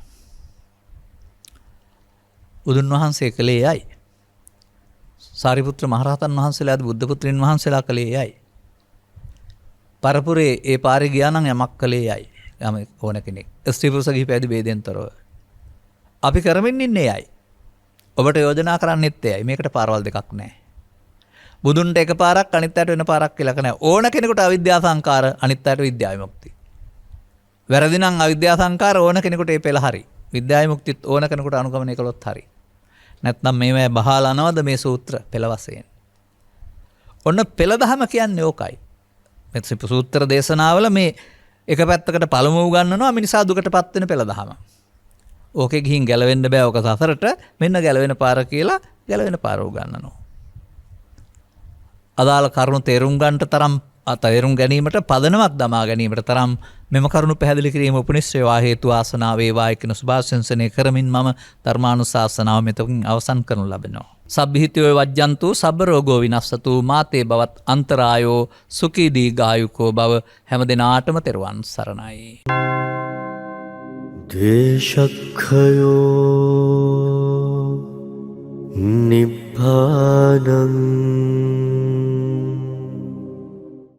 බුදුන් වහන්සේ කළේ යයි. සාරිපුත්‍ර මහරහතන් වහන්සේලාද බුද්ධ පුත්‍රයන් වහන්සේලා කළේ යයි. පරපුරේ ඒ පාරේ ගියා නම් යමක් කළේ යයි. යම ඕන කෙනෙක්. ස්ත්‍රී පුරුෂ කිහිපයද ભેදෙන්තරව. අපි කරමින් ඉන්නේ යයි. ඔබට යෝජනා කරන්නෙත් එයයි. මේකට පාරවල් දෙකක් නැහැ. බුදුන්ට එක පාරක් අනිත් අයට වෙන පාරක් කියලා නැහැ. ඕන කෙනෙකුට අවිද්‍යා සංකාර අනිත් අයට විද්‍යා විමුක්ති. වැරදි නම් අවිද්‍යා සංකාර ඕන කෙනෙකුට ඒ පෙළ හරි. විද්‍යා විමුක්තිත් ඕන කෙනෙකුට අනුගමනය කළොත් හරි. නැත්නම් මේවා බහලා නවද මේ සූත්‍ර පෙළ වශයෙන්. ඔන්න පෙළ දහම කියන්නේ ඕකයි. මේ සූත්‍ර දේශනාවල මේ එක පැත්තකට පළමුව ගන්නනවා මිනිසා දුකටපත් වෙන පෙළ දහම. ඕකේ ගිහින් ගැලවෙන්න බෑ. ඕක සසරට මෙන්න ගැලවෙන පාර කියලා ගැලවෙන පාර උගන්වනවා. අදාළ කරුණු තේරුම් ගන්නට තරම් තේරුම් ගැනීමට පදනමක් දමා ගැනීමට තරම් මෙම කරුණු පැහැදිලි කිරීම උපනිශ්‍රේවා හේතු ආසනාව වේවා කියන සුභාශංසනය කරමින් මම ධර්මානුශාසනාව මෙතකින් අවසන් කරනු ලබනවා. සබ්බිහිතෝ වජ්ජන්තු සබ්බ රෝගෝ විනස්සතු මාතේ බවත් අන්තරායෝ සුඛී දීඝායුකෝ භව හැම දිනාටම තෙරුවන් සරණයි. ද්වේෂක්ඛයෝ නිබ්බානං